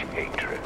hatred.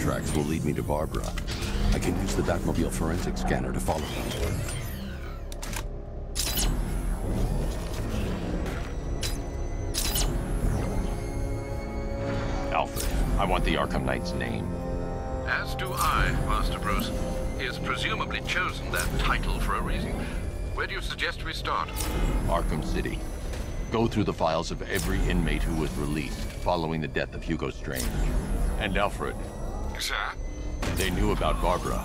tracks will lead me to Barbara. I can use the Batmobile forensic scanner to follow them. Alfred, I want the Arkham Knight's name. As do I, Master Bruce. He has presumably chosen that title for a reason. Where do you suggest we start? Arkham City. Go through the files of every inmate who was released following the death of Hugo Strange. And Alfred. Sir? They knew about Barbara.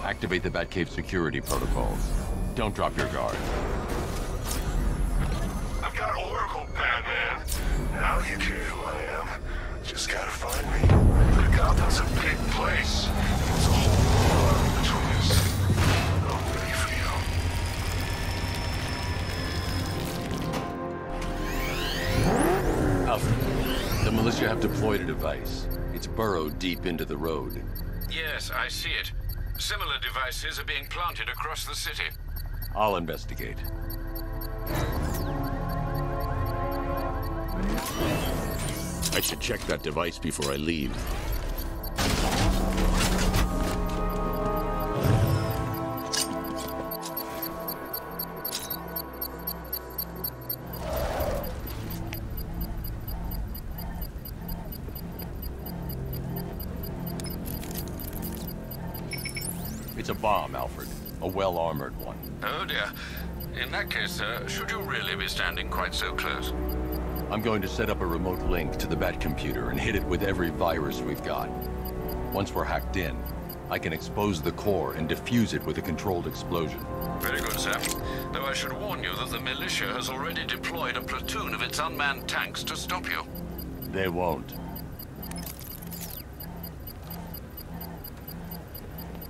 Activate the Batcave security protocols. Don't drop your guard. I've got Oracle, Batman. Now you care who I am. Just gotta find me. But Gotham's a big place. There's a whole lot between us. I'm ready for you. Alfred, the militia have deployed a device. It's burrowed deep into the road. Yes, I see it. Similar devices are being planted across the city. I'll investigate. I should check that device before I leave. It's a bomb, Alfred. A well-armored one. Oh dear. In that case, sir, should you really be standing quite so close? I'm going to set up a remote link to the Bat computer and hit it with every virus we've got. Once we're hacked in, I can expose the core and defuse it with a controlled explosion. Very good, sir. though I should warn you that the militia has already deployed a platoon of its unmanned tanks to stop you. They won't.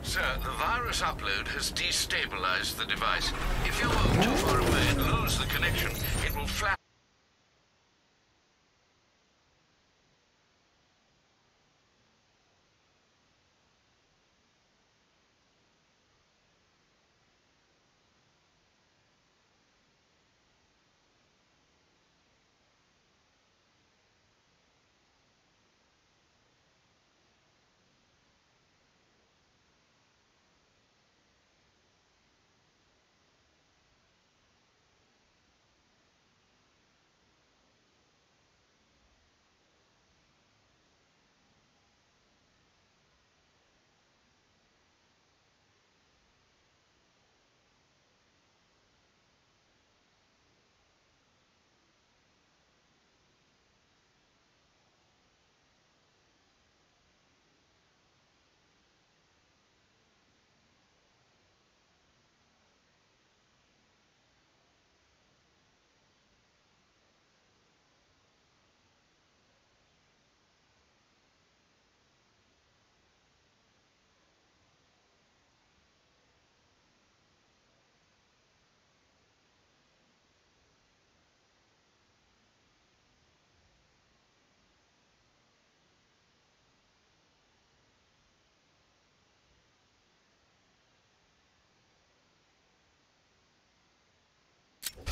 Sir, the virus upload has destabilized the device. If you move too far away and lose the connection, it will flash.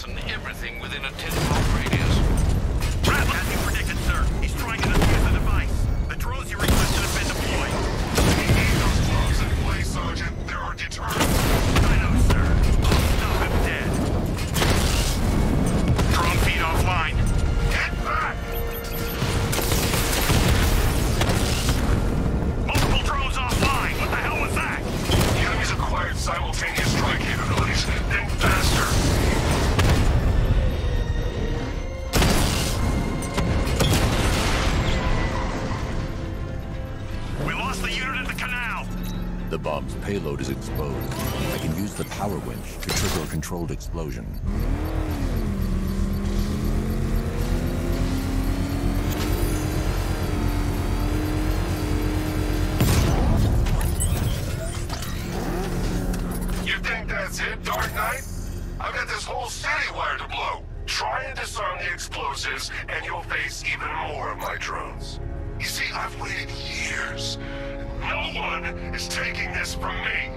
And everything within a 10-block radius. Rattle, as you predicted, sir. He's trying to defuse the device. The drones you requested have been deployed. We need those drones in place, Sergeant. There are deterrents. I know, sir. I'll stop him dead. Drone feed offline. Get back! Multiple drones offline. What the hell was that? The enemy's acquired simultaneous strike capabilities. Think faster. We lost the unit at the canal. The bomb's payload is exposed. I can use the power winch to trigger a controlled explosion. You think that's it, Dark Knight? I've got this whole city wired to blow. Try and disarm the explosives, and you'll face even more of my drones. You see, I've waited years. No one is taking this from me.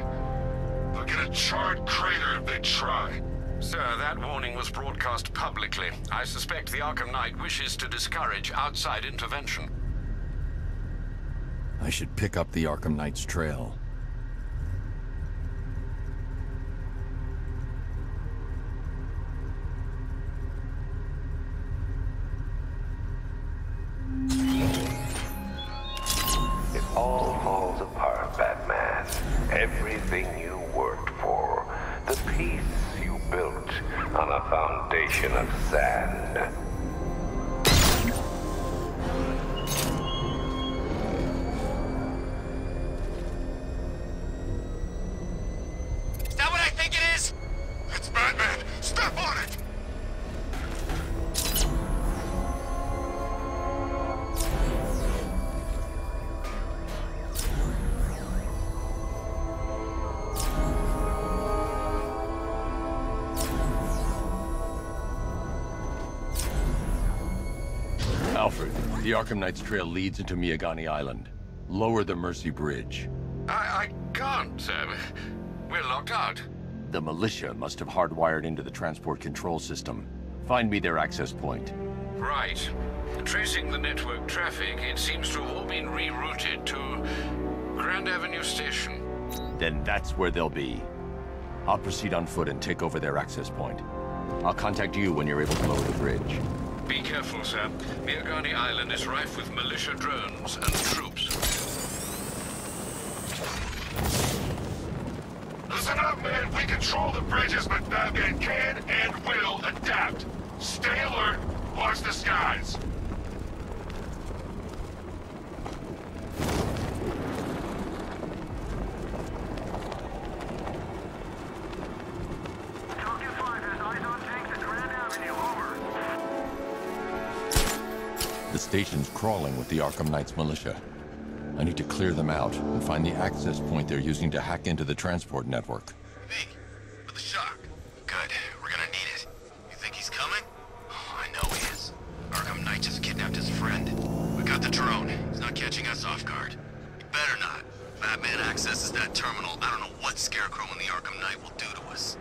They'll get a charred crater if they try. Sir, that warning was broadcast publicly. I suspect the Arkham Knight wishes to discourage outside intervention. I should pick up the Arkham Knight's trail. It all falls apart, Batman. Everything you worked for. The peace you built on a foundation of sand. Is that what I think it is? It's Batman! Step on it! Alfred, the Arkham Knight's trail leads into Miagani Island. Lower the Mercy Bridge. I can't, sir. We're locked out. The militia must have hardwired into the transport control system. Find me their access point. Right. Tracing the network traffic, it seems to have all been rerouted to Grand Avenue Station. Then that's where they'll be. I'll proceed on foot and take over their access point. I'll contact you when you're able to lower the bridge. Be careful, sir. Miagani Island is rife with militia drones and troops. Listen up, man. We control the bridges, but Batman can and will adapt. Stay alert. Watch the skies. Talking for The station's crawling with the Arkham Knights militia. I need to clear them out and find the access point they're using to hack into the transport network. V, for the shock. Good. We're gonna need it. You think he's coming? Oh, I know he is. Arkham Knight just kidnapped his friend. We got the drone. He's not catching us off guard. He better not. Batman accesses that terminal. I don't know what Scarecrow and the Arkham Knight will do to us.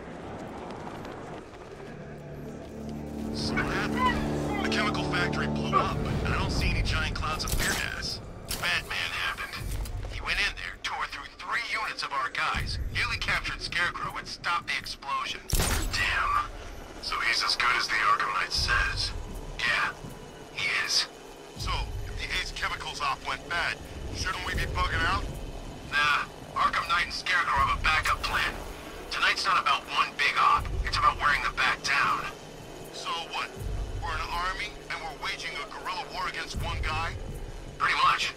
So what happened? The chemical factory blew up, and I don't see any giant clouds of fear gas. Batman happened. He went in there, tore through 3 units of our guys, nearly captured Scarecrow, and stopped the explosion. Damn. So he's as good as the Arkham Knight says. Yeah, he is. So, if the Ace chemicals op went bad, shouldn't we be bugging out? Nah, Arkham Knight and Scarecrow have a backup plan. Tonight's not about one big op, it's about wearing the bat down. So what? We're an army, and we're waging a guerrilla war against one guy? Pretty much.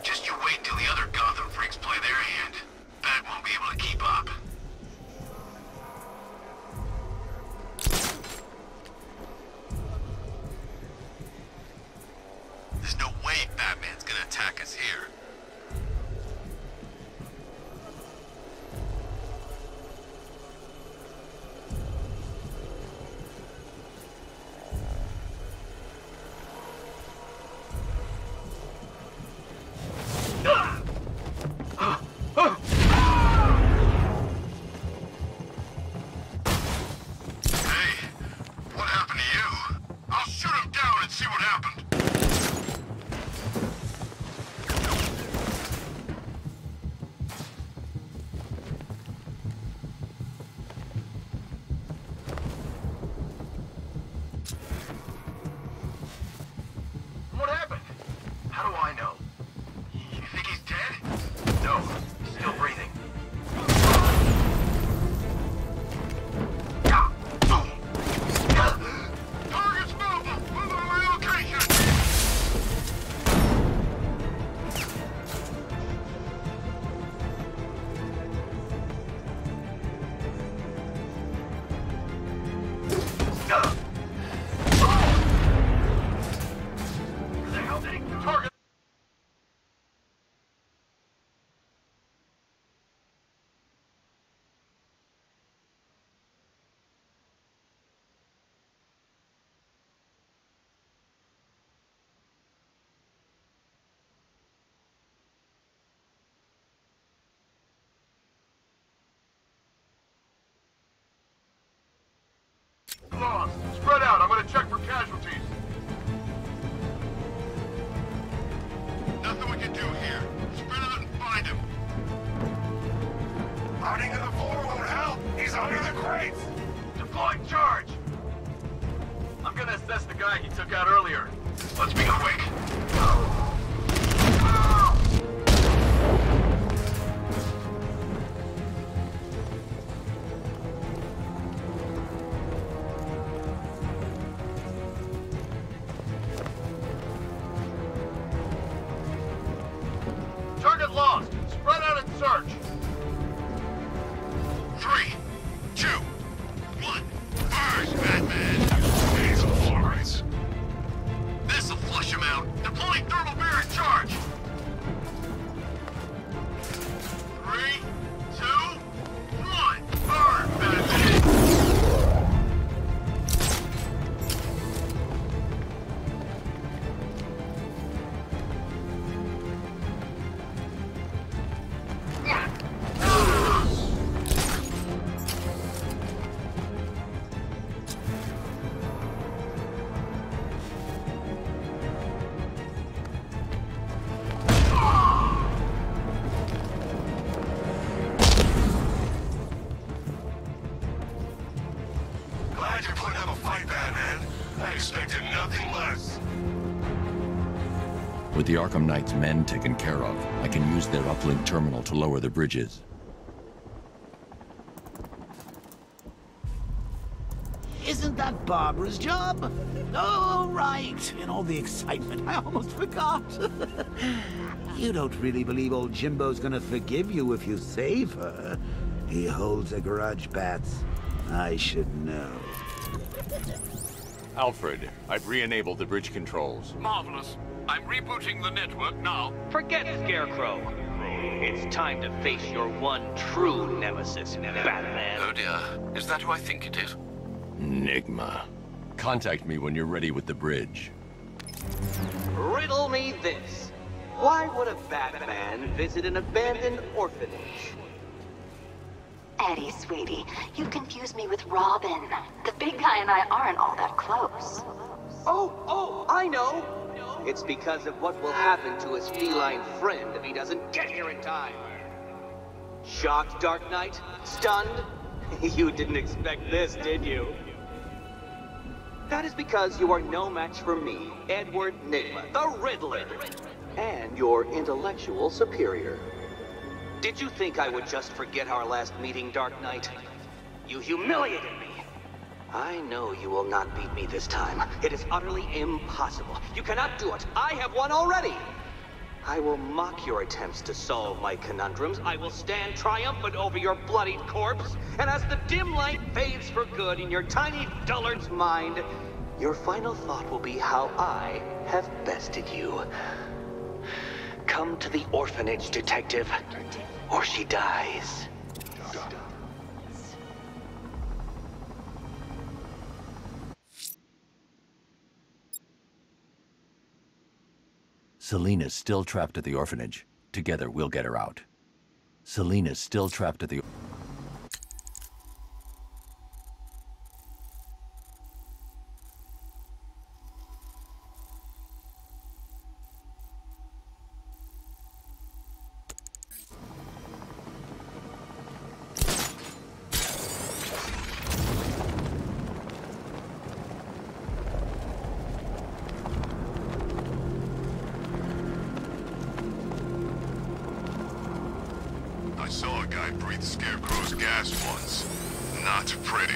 Just you wait until the other Gotham freaks play their hand. Bat won't be able to keep up. There's no way Batman's gonna attack us here. Lost. Spread out. I'm gonna check for casualties. Nothing we can do here. Spread out and find him. Routing to the floor won't help. He's under the crates. Deploying charge. I'm gonna assess the guy he took out earlier. Let's be quick. Target lost. Spread out and search. 3, 2, 1. Burst, Batman. He's on the floor crates. This'll flush him out. Deploying thermal barrier charge. 3, 2, 1. Burn, Batman. Glad you're putting up a fight, Batman. I expected nothing less. With the Arkham Knight's men taken care of, I can use their uplink terminal to lower the bridges. Isn't that Barbara's job? Oh, right. In all the excitement, I almost forgot. You don't really believe old Jimbo's gonna forgive you if you save her. He holds a grudge, Bats. I should know. Alfred, I've re-enabled the bridge controls. Marvelous. I'm rebooting the network now. Forget Scarecrow. It's time to face your one true nemesis, Batman. Oh dear. Is that who I think it is? Enigma. Contact me when you're ready with the bridge. Riddle me this. Why would a Batman visit an abandoned orphanage? Eddie, sweetie, you confused me with Robin. The big guy and I aren't all that close. Oh, I know. It's because of what will happen to his feline friend if he doesn't get here in time. Shocked, Dark Knight? Stunned? You didn't expect this, did you? That is because you are no match for me, Edward Nygma, the Riddler, and your intellectual superior. Did you think I would just forget our last meeting, Dark Knight? You humiliated me. I know you will not beat me this time. It is utterly impossible. You cannot do it. I have won already. I will mock your attempts to solve my conundrums. I will stand triumphant over your bloodied corpse. And as the dim light fades for good in your tiny dullard's mind, your final thought will be how I have bested you. Come to the orphanage, detective, or she dies. Selina's still trapped at the orphanage. Together, we'll get her out. Selina's still trapped at the... I saw a guy breathe Scarecrow's gas once. Not pretty.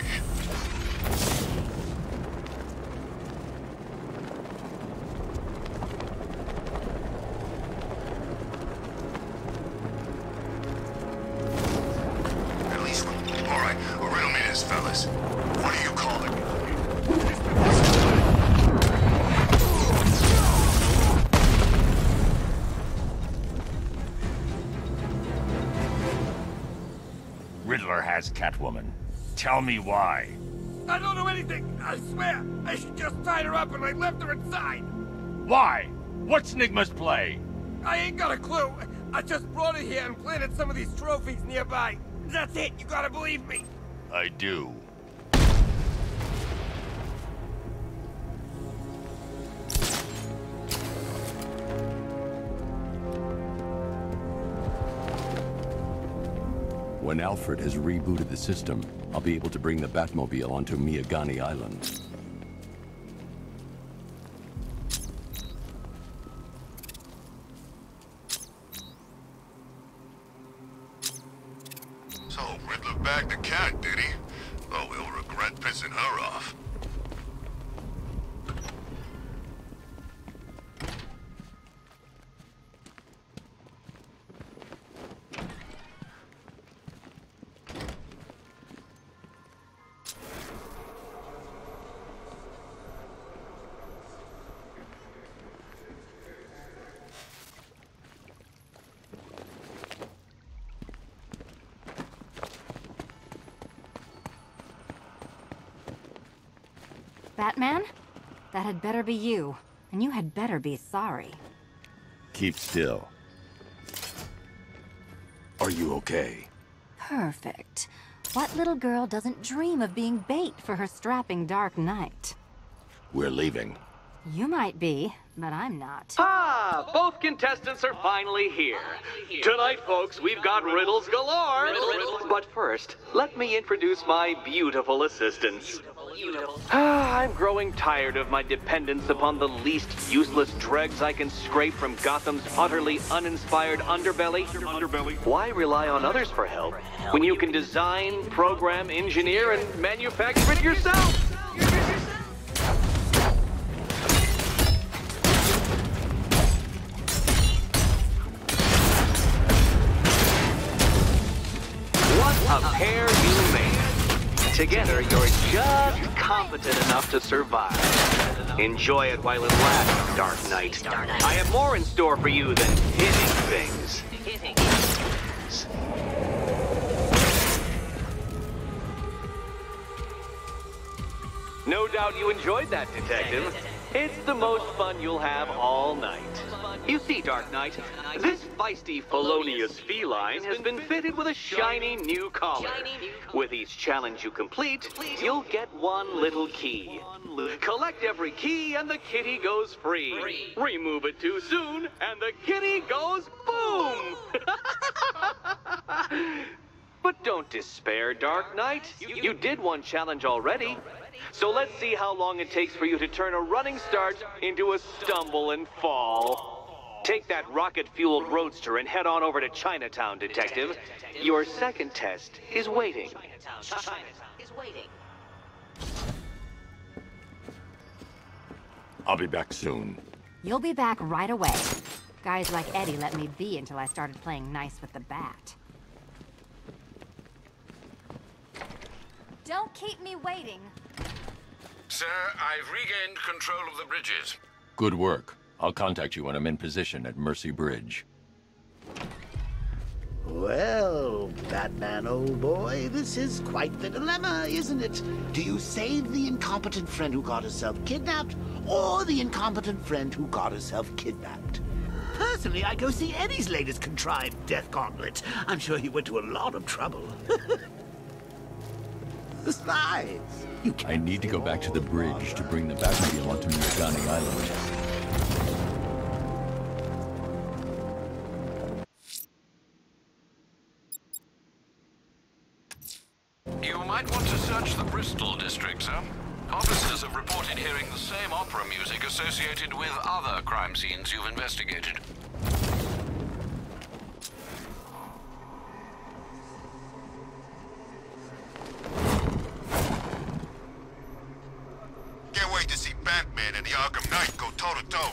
At least, all right, riddle me this, fellas. What do you call it? Riddler has Catwoman. Tell me why. I don't know anything, I swear. I just tied her up and I left her inside. Why? What's Nygma's play? I ain't got a clue. I just brought her here and planted some of these trophies nearby. That's it, you gotta believe me. I do. When Alfred has rebooted the system, I'll be able to bring the Batmobile onto Miyagani Island. So, Riddler bagged the cat, did he? Oh, he'll regret pissing her off. Batman? That had better be you. And you had better be sorry. Keep still. Are you okay? Perfect. What little girl doesn't dream of being bait for her strapping Dark Knight? We're leaving. You might be, but I'm not. Ah, both contestants are finally here. Tonight, folks, we've got riddles galore. But first, let me introduce my beautiful assistants. I'm growing tired of my dependence upon the least useless dregs I can scrape from Gotham's utterly uninspired underbelly. Why rely on others for help when you can design, program, engineer, and manufacture it yourself? What a pair you made. Together, you're just competent enough to survive. Enjoy it while it lasts, Dark Knight. I have more in store for you than hitting things. No doubt you enjoyed that, Detective. It's the most fun you'll have all night. You see, Dark Knight, this feisty, felonious feline has been fitted with a shiny new collar. With each challenge you complete, you'll get one little key. Collect every key and the kitty goes free. Remove it too soon and the kitty goes boom! But don't despair, Dark Knight. You did one challenge already. So let's see how long it takes for you to turn a running start into a stumble and fall. Take that rocket-fueled roadster and head on over to Chinatown, Detective. Your second test is waiting. I'll be back soon. You'll be back right away. Guys like Eddie let me be until I started playing nice with the bat. Don't keep me waiting. Sir, I've regained control of the bridges. Good work. I'll contact you when I'm in position at Mercy Bridge. Well, Batman, old boy, this is quite the dilemma, isn't it? Do you save the incompetent friend who got herself kidnapped, or the incompetent friend who got herself kidnapped? Personally, I'd go see Eddie's latest contrived death gauntlet. I'm sure he went to a lot of trouble. Besides, I need to go back to the bridge to bring the Batmobile onto Miagani Island. You might want to search the Bristol district, sir. Officers have reported hearing the same opera music associated with other crime scenes you've investigated. Can't wait to see Batman and the Arkham Knight go toe-to-toe.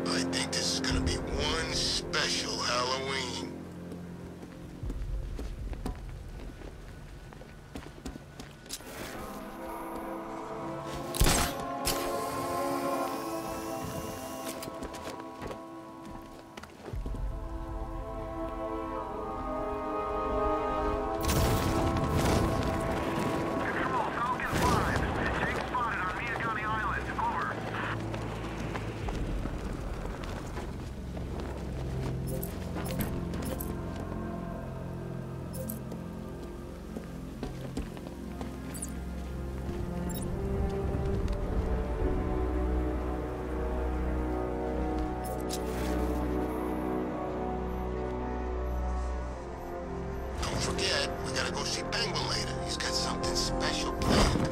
I think this is gonna be one special Halloween. Don't forget, we gotta go see Penguin later. He's got something special planned.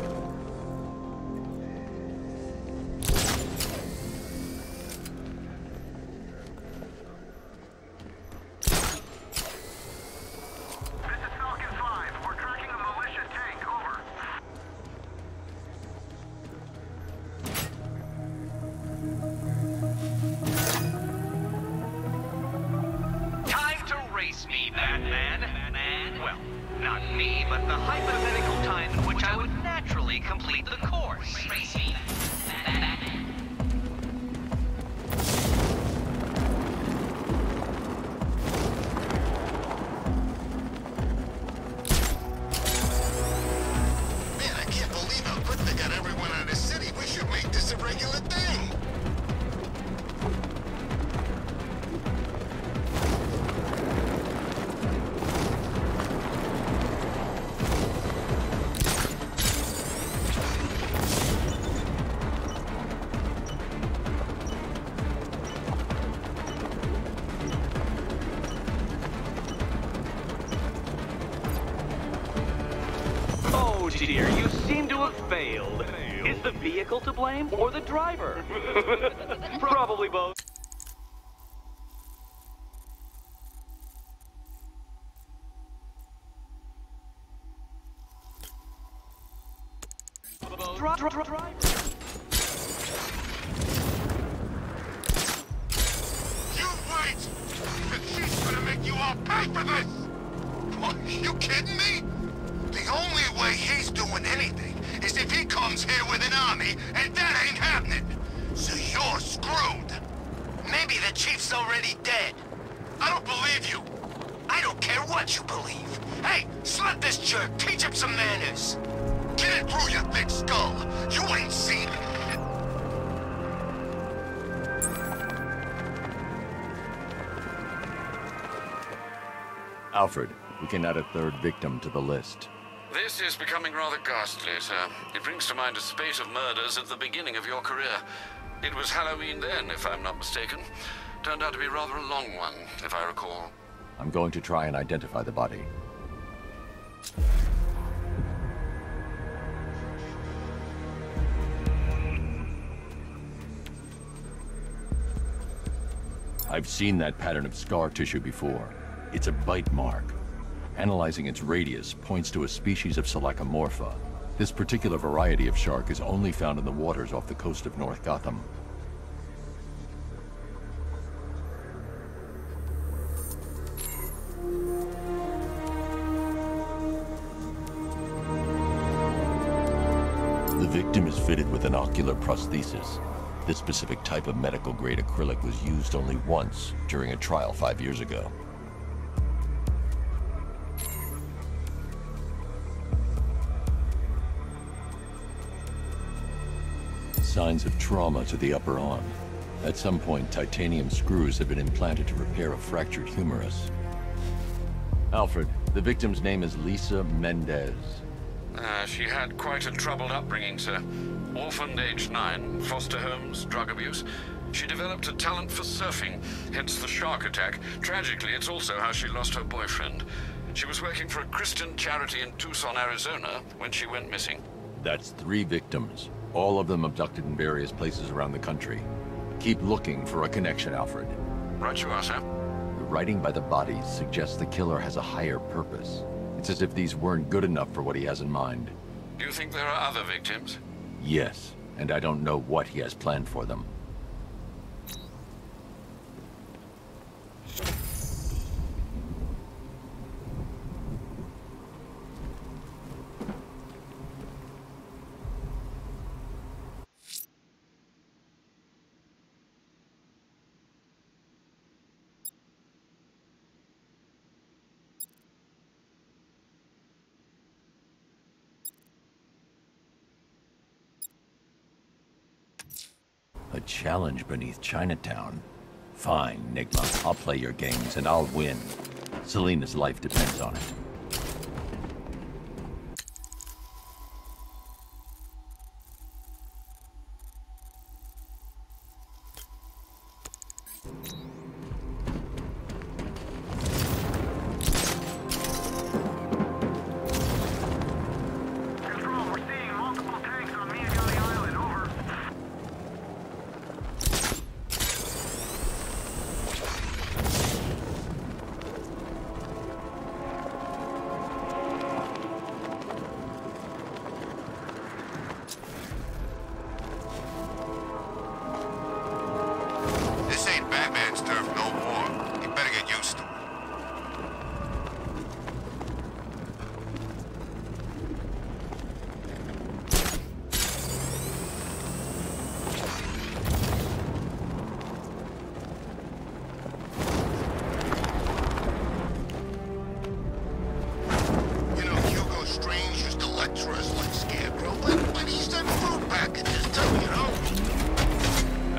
Time to race me, Batman. Well, not me, but the hypothetical time in which I would naturally complete the course. Race me, Batman. Man, I can't believe how quick they got everyone out of the city. We should make this a regular thing. Oh dear, you seem to have failed. Is the vehicle to blame or the driver? Probably both. You wait! She's gonna make you all pay for this! What? You kidding me? The only way he's doing anything is if he comes here with an army, and that ain't happening. So you're screwed. Maybe the chief's already dead. I don't believe you. I don't care what you believe. Hey, slap this jerk, teach him some manners. Get it through your thick skull. You ain't seen it. Alfred, we can add a third victim to the list. This is becoming rather ghastly, sir. It brings to mind a spate of murders at the beginning of your career. It was Halloween then, if I'm not mistaken. Turned out to be rather a long one, if I recall. I'm going to try and identify the body. I've seen that pattern of scar tissue before. It's a bite mark. Analyzing its radius points to a species of Selachomorpha. This particular variety of shark is only found in the waters off the coast of North Gotham. The victim is fitted with an ocular prosthesis. This specific type of medical-grade acrylic was used only once during a trial 5 years ago. Signs of trauma to the upper arm. At some point, titanium screws have been implanted to repair a fractured humerus. Alfred, the victim's name is Lisa Mendez. She had quite a troubled upbringing, sir. Orphaned aged 9, foster homes, drug abuse. She developed a talent for surfing, hence the shark attack. Tragically, it's also how she lost her boyfriend. She was working for a Christian charity in Tucson, Arizona, when she went missing. That's 3 victims, all of them abducted in various places around the country. Keep looking for a connection, Alfred. Right you are, sir. The writing by the bodies suggests the killer has a higher purpose. It's as if these weren't good enough for what he has in mind. Do you think there are other victims? Yes, and I don't know what he has planned for them. A challenge beneath Chinatown. Fine, Nigma. I'll play your games and I'll win. Selena's life depends on it.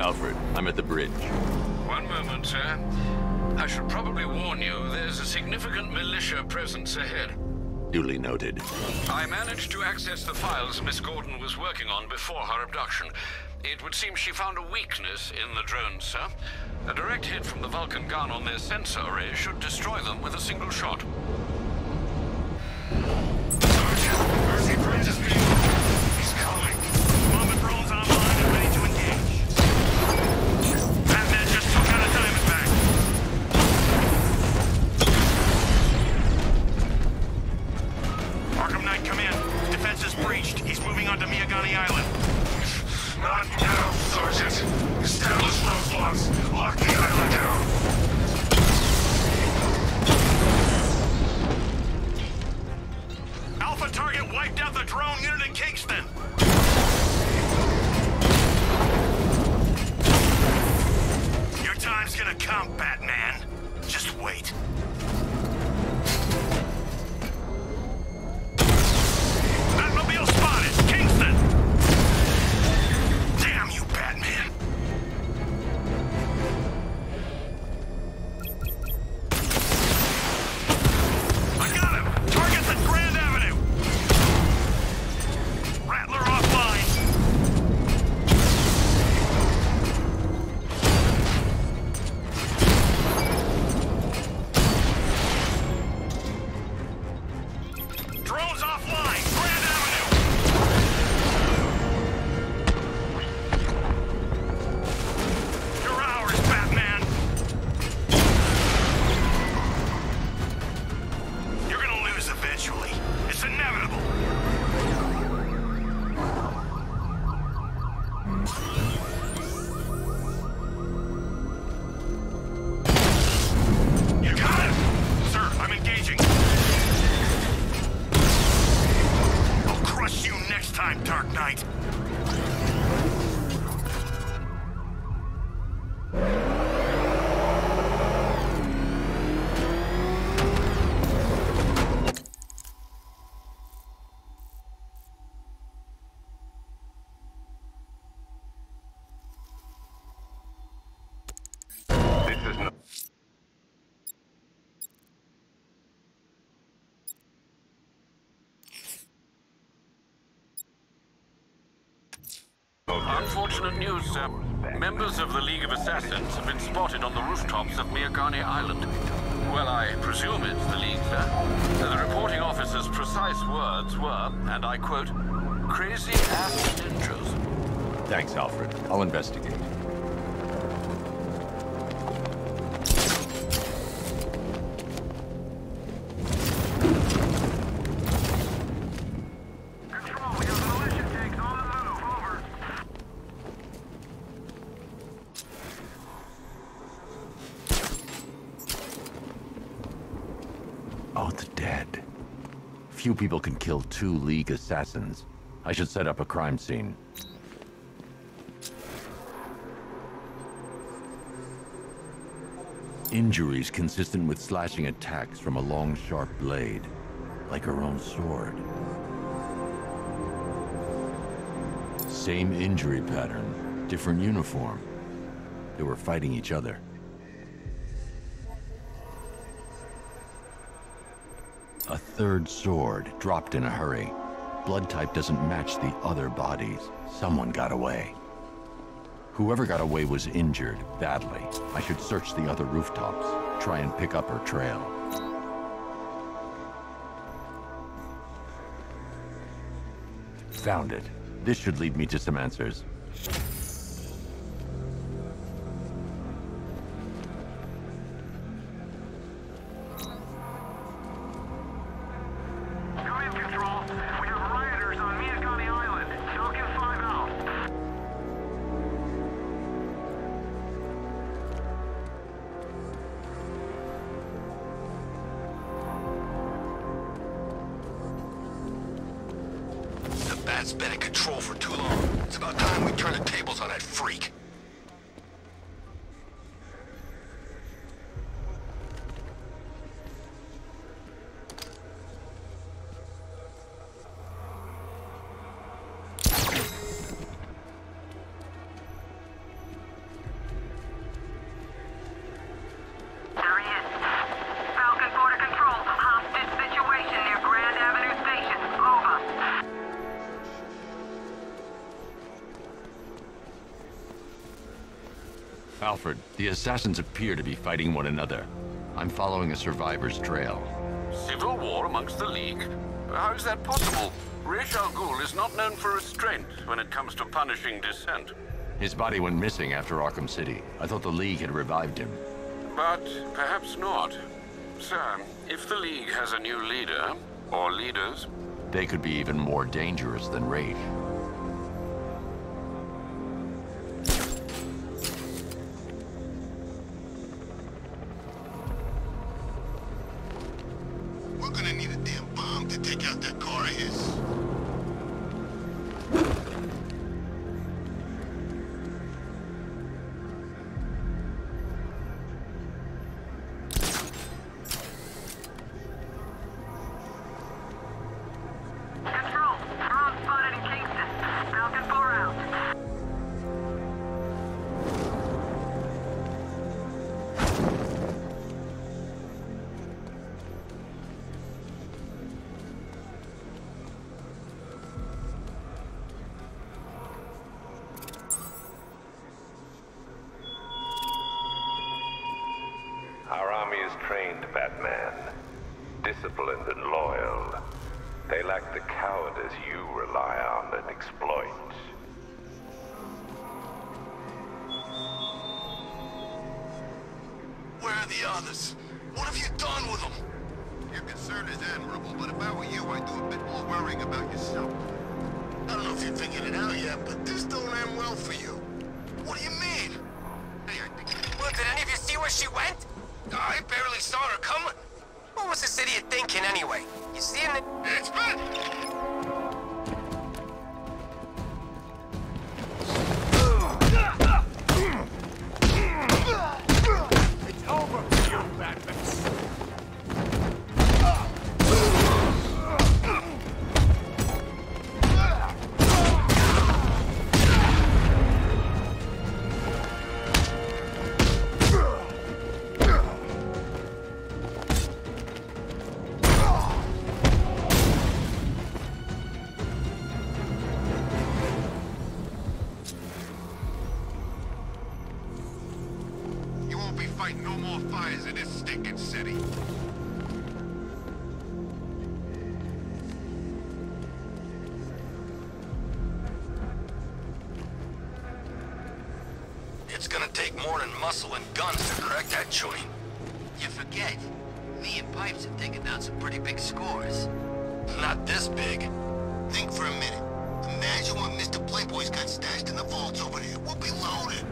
Alfred, I'm at the bridge. One moment, sir. I should probably warn you, there's a significant militia presence ahead. Duly noted. I managed to access the files Miss Gordon was working on before her abduction. It would seem she found a weakness in the drones, sir. A direct hit from the Vulcan gun on their sensor array should destroy them with a single shot. Sergeant, Mercy Prince is being... He's coming. Moment drones online and ready to engage. Batman just took out a Diamondback. Arkham Knight, come in. Defense is breached. He's moving onto Miyagani Island. Knight. Unfortunate news, sir. Members of the League of Assassins have been spotted on the rooftops of Miagani Island. Well, I presume it's the League, sir. The reporting officer's precise words were, and I quote, "crazy-ass ninjas." Thanks, Alfred. I'll investigate. Oh, the dead. Few people can kill 2 League assassins. I should set up a crime scene. Injuries consistent with slashing attacks from a long, sharp blade. Like her own sword. Same injury pattern, different uniform. They were fighting each other. A third sword, dropped in a hurry. Blood type doesn't match the other bodies. Someone got away. Whoever got away was injured, badly. I should search the other rooftops, try and pick up her trail. Found it. This should lead me to some answers. Bat's been in control for too long. It's about time we turn the tables on that freak. Alfred, the assassins appear to be fighting one another. I'm following a survivor's trail. Civil war amongst the League? How is that possible? Ra's al Ghul is not known for restraint when it comes to punishing dissent. His body went missing after Arkham City. I thought the League had revived him. But perhaps not. Sir, if the League has a new leader, or leaders... They could be even more dangerous than Ra's. We're gonna need a damn bomb to take out that car of his. Control, drone spotted in Kingston. Falcon 4 out. Our army is trained, Batman. Disciplined and loyal. They lack the cowardice you rely on and exploit. Where are the others? What have you done with them? Your concern is admirable, but if I were you, I'd do a bit more worrying about yourself. I don't know if you're figuring it out yet, but this don't end well for you. What do you mean? Well, did any of you see where she went? I barely saw her come. What was this idiot thinking anyway? You seeing it? It's bad! fight no more fires in this stinking city. It's gonna take more than muscle and guns to crack that joint. You forget, me and Pipes have taken down some pretty big scores. Not this big. Think for a minute. Imagine what Mr. Playboy's got stashed in the vaults over there. We'll be loaded.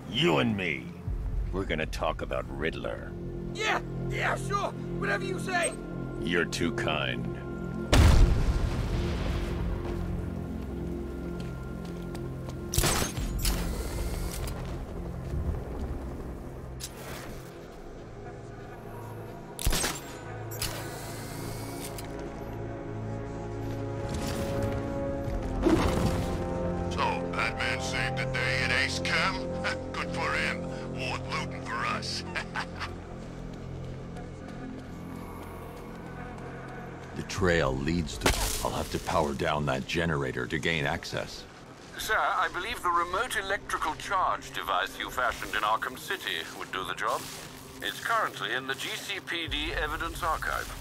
You and me, we're gonna talk about Riddler. Yeah, sure. Whatever you say. You're too kind. So, Batman saved the day at Arkham? Good for him. More looting for us. The trail leads to... I'll have to power down that generator to gain access. Sir, I believe the remote electrical charge device you fashioned in Arkham City would do the job. It's currently in the GCPD Evidence Archive.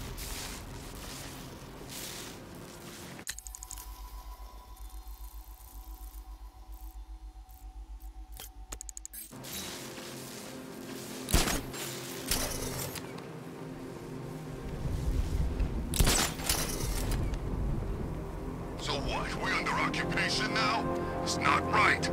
So what? We under occupation now? It's not right.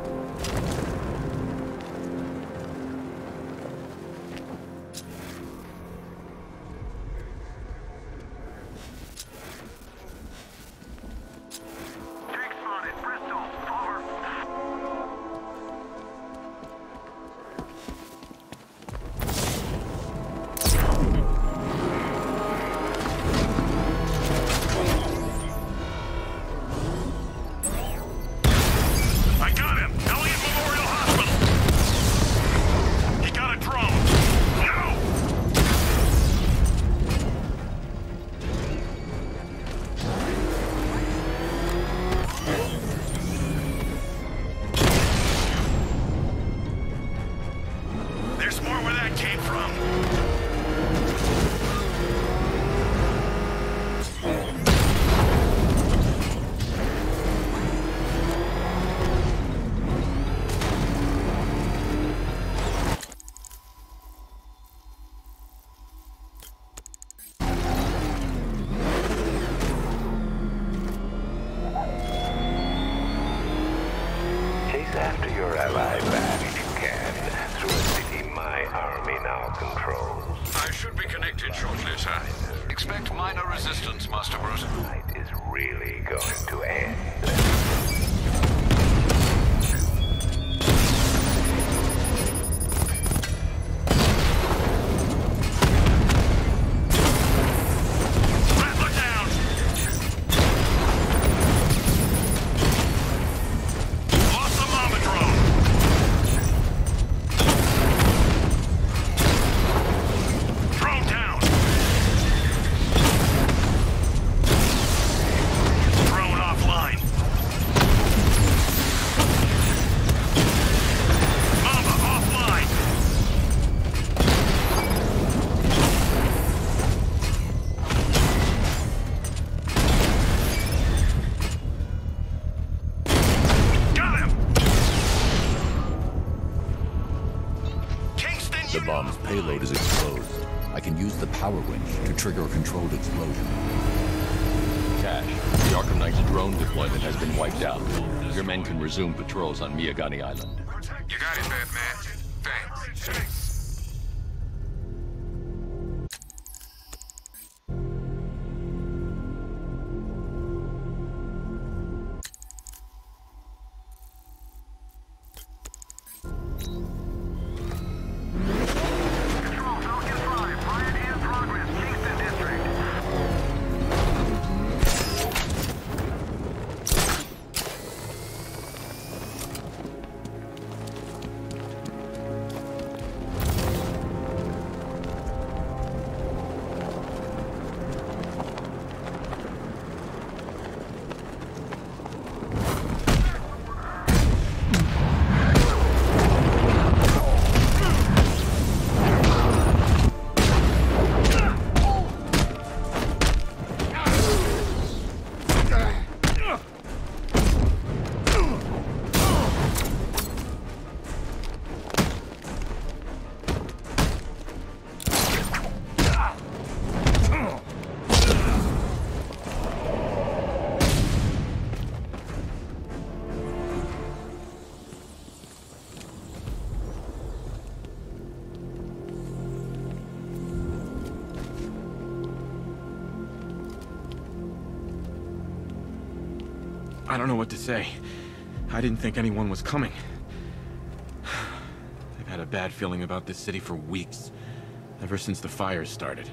Tank spotted. Bristol. Over. I got him! Elliott Memorial Hospital! He got a drone! No! There's more where that came from. Chase after your ally back if you can, through a city my army now controls. I should be connected shortly, sir. Expect minor resistance, Master Bruce. Night is really going to end. Rattler down! Lost the mama drone! Drone down! Drone offline. the bomb's payload is exposed, I can use the power winch to trigger a controlled explosion. Cash, the Arkham Knight's drone deployment has been wiped out. Your men can resume patrols on Miyagani Island. You got it, Batman. Thanks. I don't know what to say. I didn't think anyone was coming. I've had a bad feeling about this city for weeks. Ever since the fires started.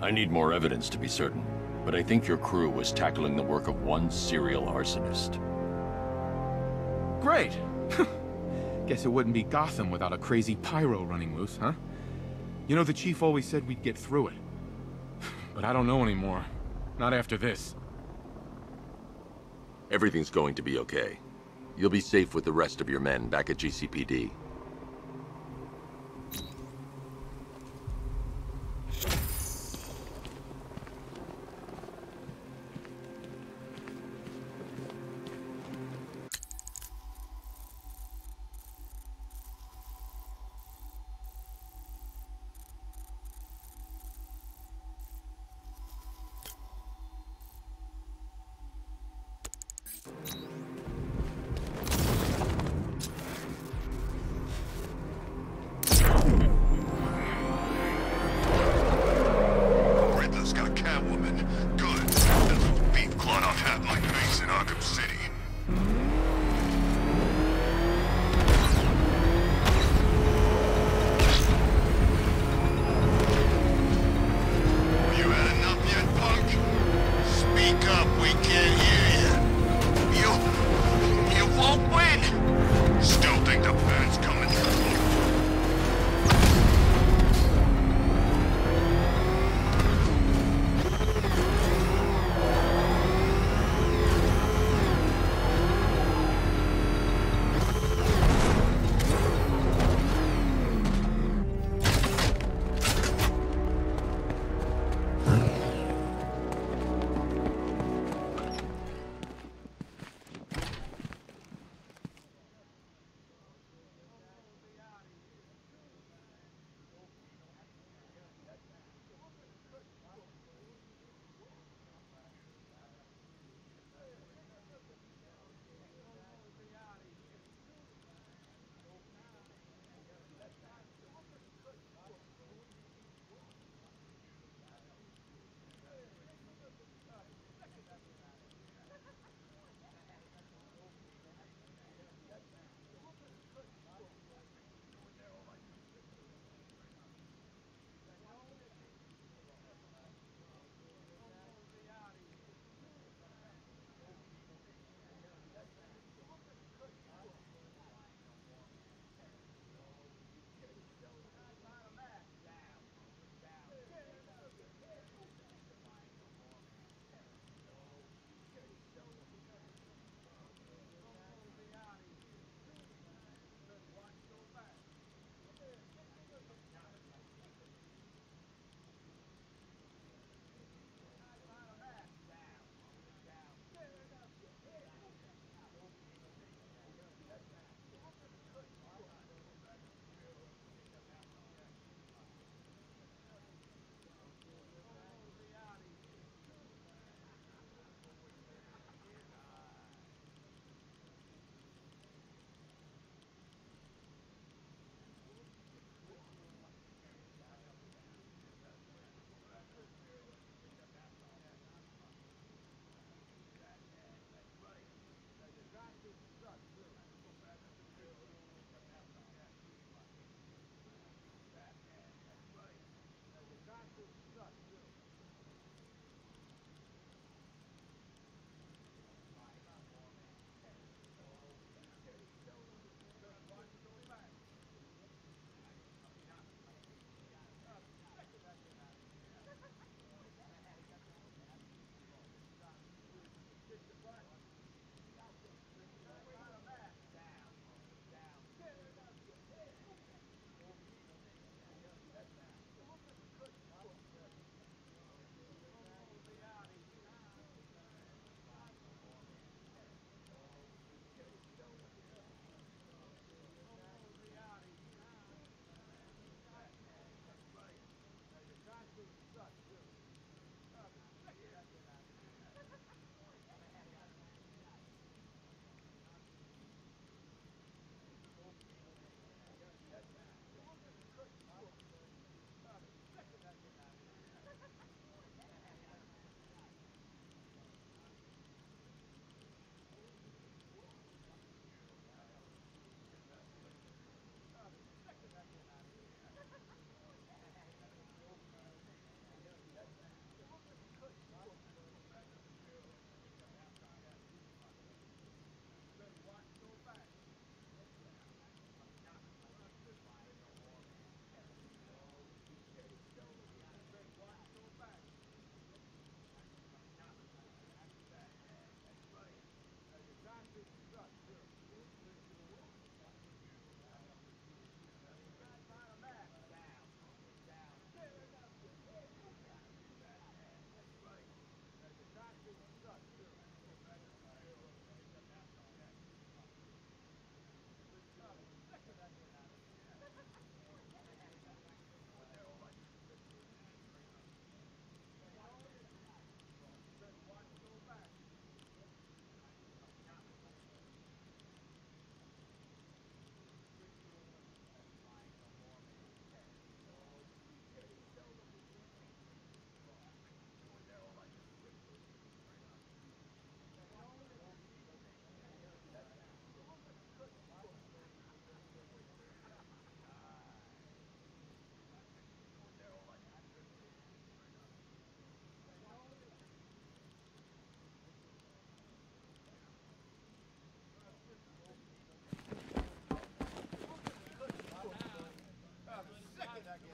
I need more evidence to be certain, but I think your crew was tackling the work of one serial arsonist. Great! Guess it wouldn't be Gotham without a crazy pyro running loose, huh? You know, the chief always said we'd get through it. But I don't know anymore. Not after this. Everything's going to be okay. You'll be safe with the rest of your men back at GCPD.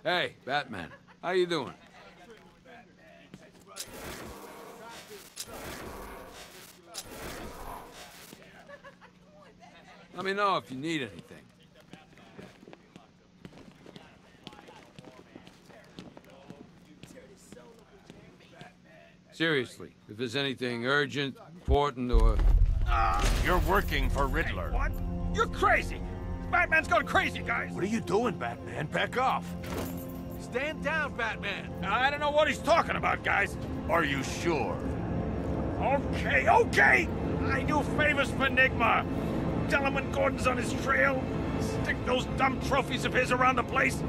Hey, Batman. How you doing? Let me know if you need anything. Seriously, if there's anything urgent, important, or... You're working for Riddler. What? You're crazy! Batman's gone crazy, guys! What are you doing, Batman? Back off! Stand down, Batman! I don't know what he's talking about, guys. Are you sure? Okay, okay! I do favors for Enigma. Tell him when Gordon's on his trail. Stick those dumb trophies of his around the place.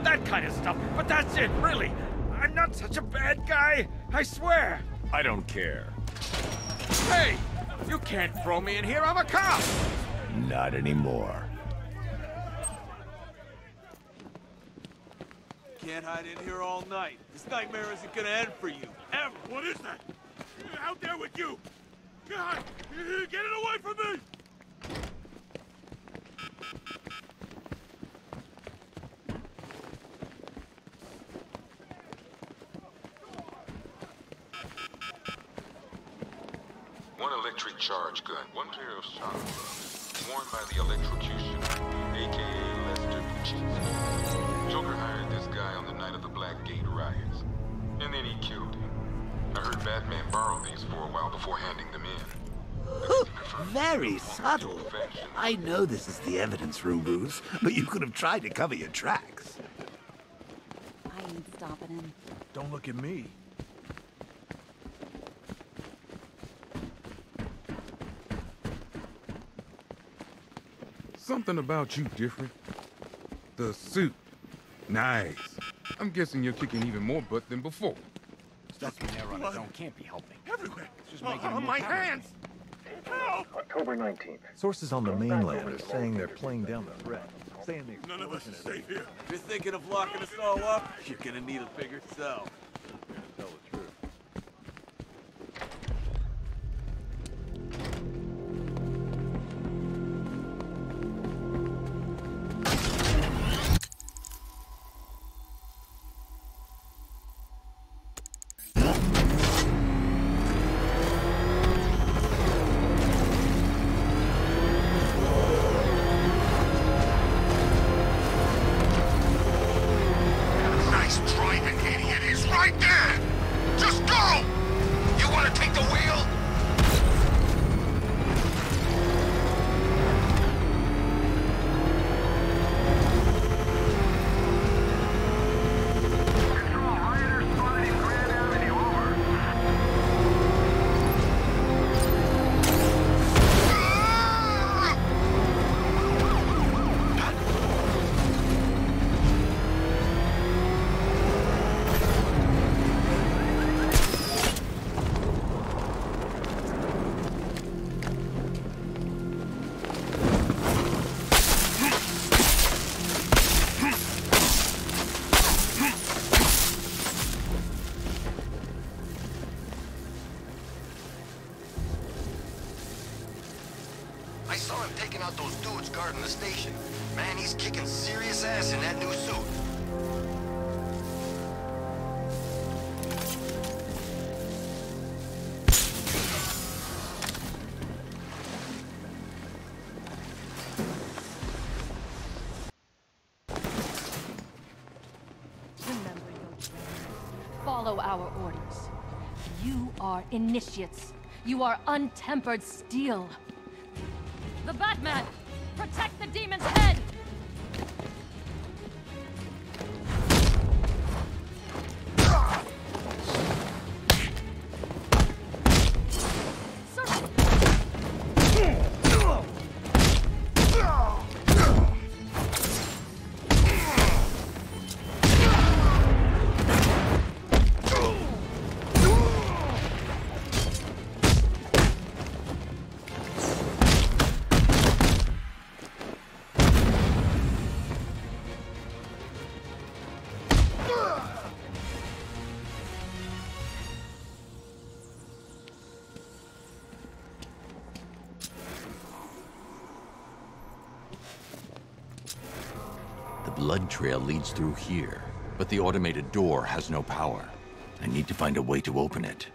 That kind of stuff. But that's it, really. I'm not such a bad guy, I swear. I don't care. Hey! You can't throw me in here, I'm a cop! Not anymore. Can't hide in here all night. This nightmare isn't gonna end for you, ever. What is that? Out there with you! God! Get it away from me! One electric charge gun, one pair of shot gloves, worn by the electrocutioner, a.k.a. Lester Puccini. Joker hired this guy on the night of the Blackgate riots, and then he killed him. I heard Batman borrow these for a while before handing them in. Very subtle. I know this is the evidence room, Bruce, but you could have tried to cover your tracks. I ain't stopping him. Don't look at me. Something about you different. The suit. Nice. I'm guessing you're kicking even more butt than before. Stuff in there on its own can't be helping. Everywhere! Just making it more my paranoid. hands! Help! October 19th. Sources on the mainland are saying they're playing down the threat. Saying the None of us is safe here. If you're thinking of locking us all up, you're gonna need a bigger cell. tell the truth. Nice driving, idiot. He's right there. Just go. You want to take the wheel? I saw him taking out those dudes guarding the station. Man, he's kicking serious ass in that new suit. Remember your training. Follow our orders. You are initiates. You are untempered steel. The Batman! Protect the demon's head! The blood trail leads through here. but the automated door has no power. I need to find a way to open it.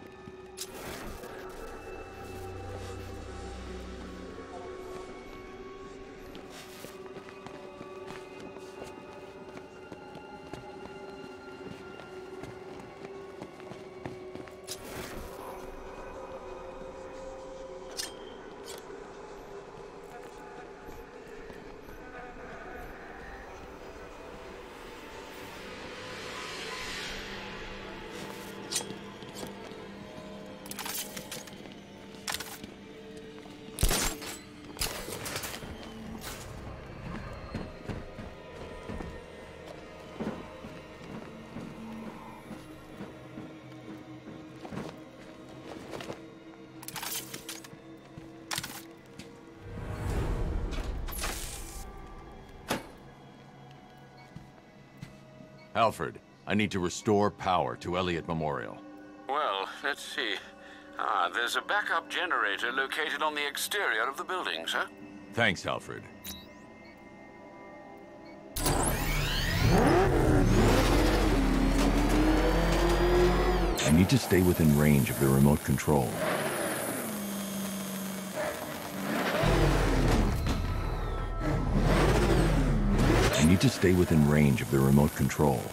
Alfred, I need to restore power to Elliott Memorial. Well, let's see. There's a backup generator located on the exterior of the building, sir. Thanks, Alfred. I need to stay within range of the remote control. I need to stay within range of the remote control.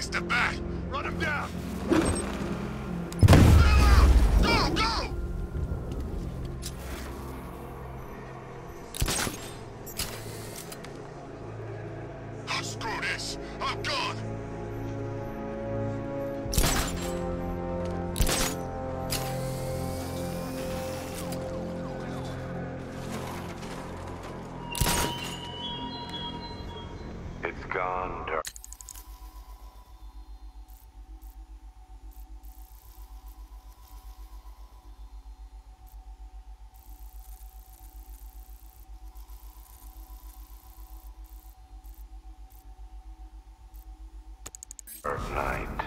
Step back! Run him down! Go! Go! Oh, screw this! I'm gone! It's gone dark. Night,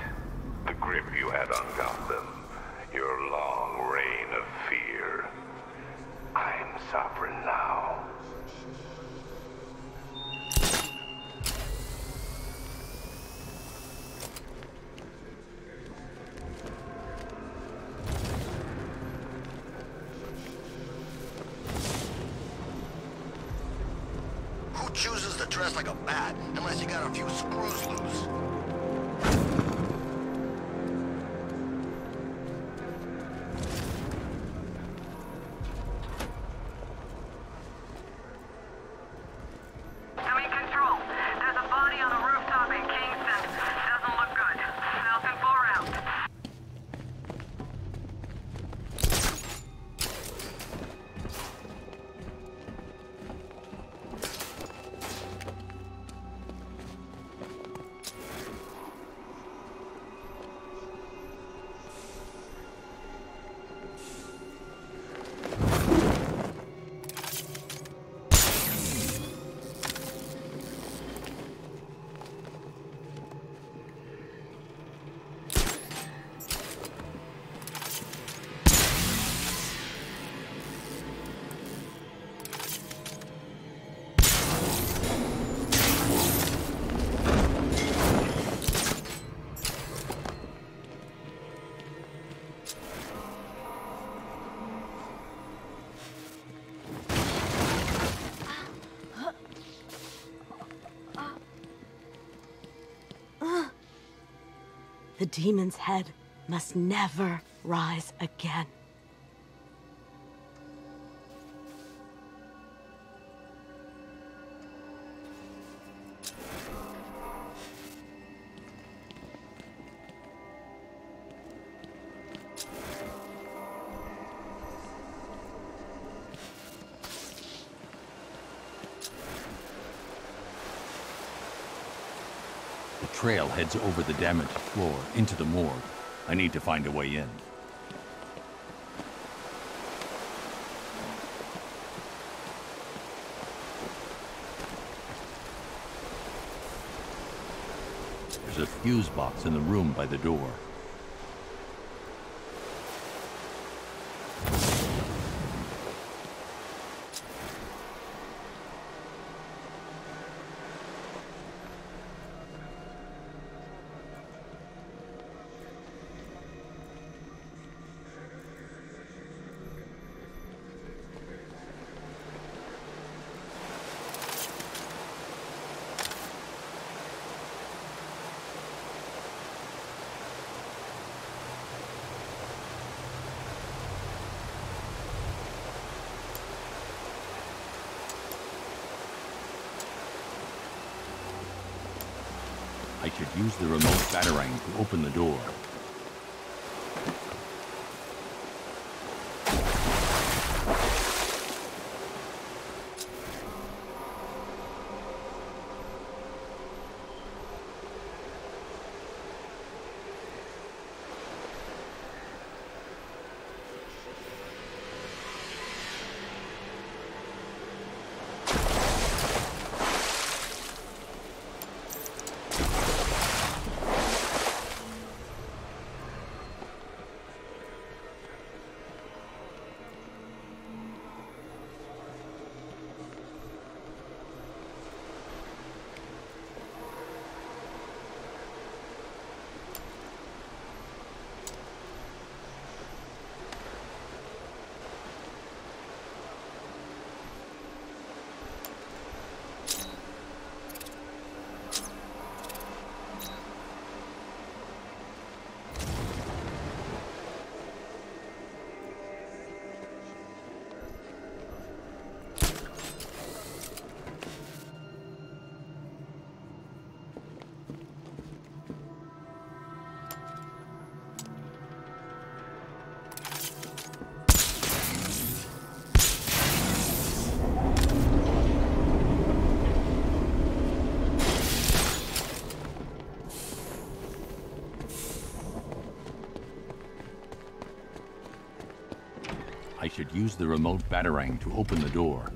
the grip you had on Gotham, your long reign of fear. I'm sovereign now. Who chooses to dress like a bat unless you got a few screws loose? The demon's head must never rise again. The trail heads over the damaged floor into the morgue. I need to find a way in. There's a fuse box in the room by the door. I should use the remote batarang to open the door. I should use the remote batarang to open the door.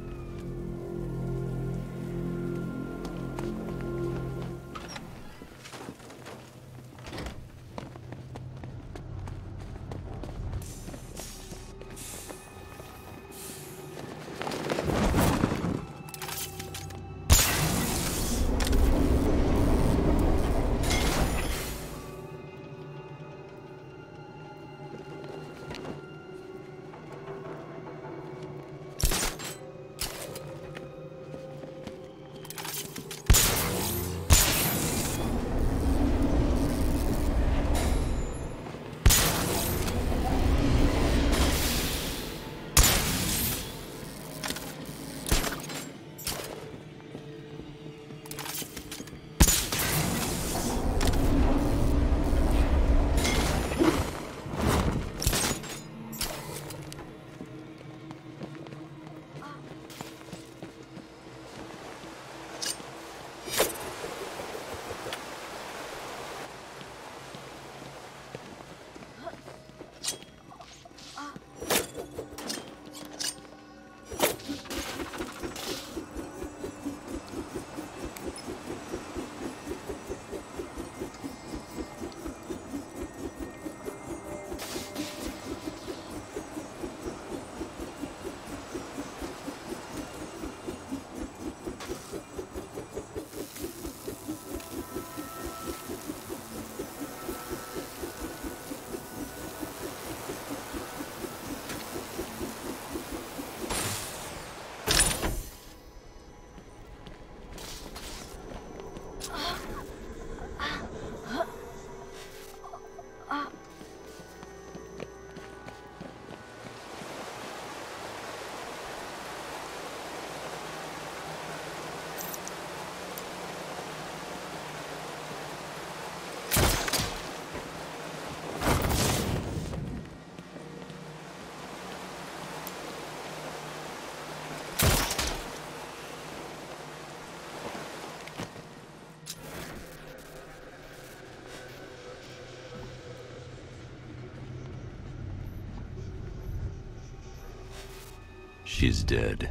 She's dead.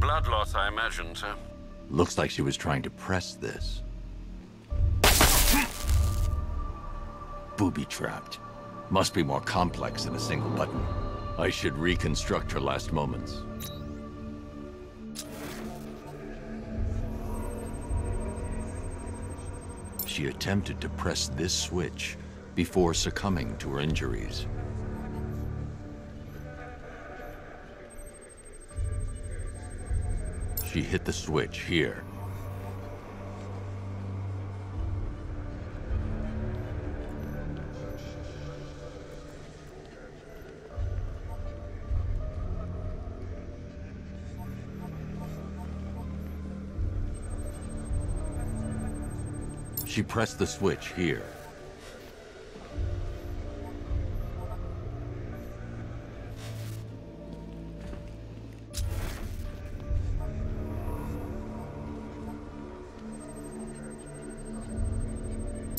Blood loss, I imagine, sir. Looks like she was trying to press this. Booby-trapped. Must be more complex than a single button. I should reconstruct her last moments. She attempted to press this switch before succumbing to her injuries. She hit the switch here. She pressed the switch here.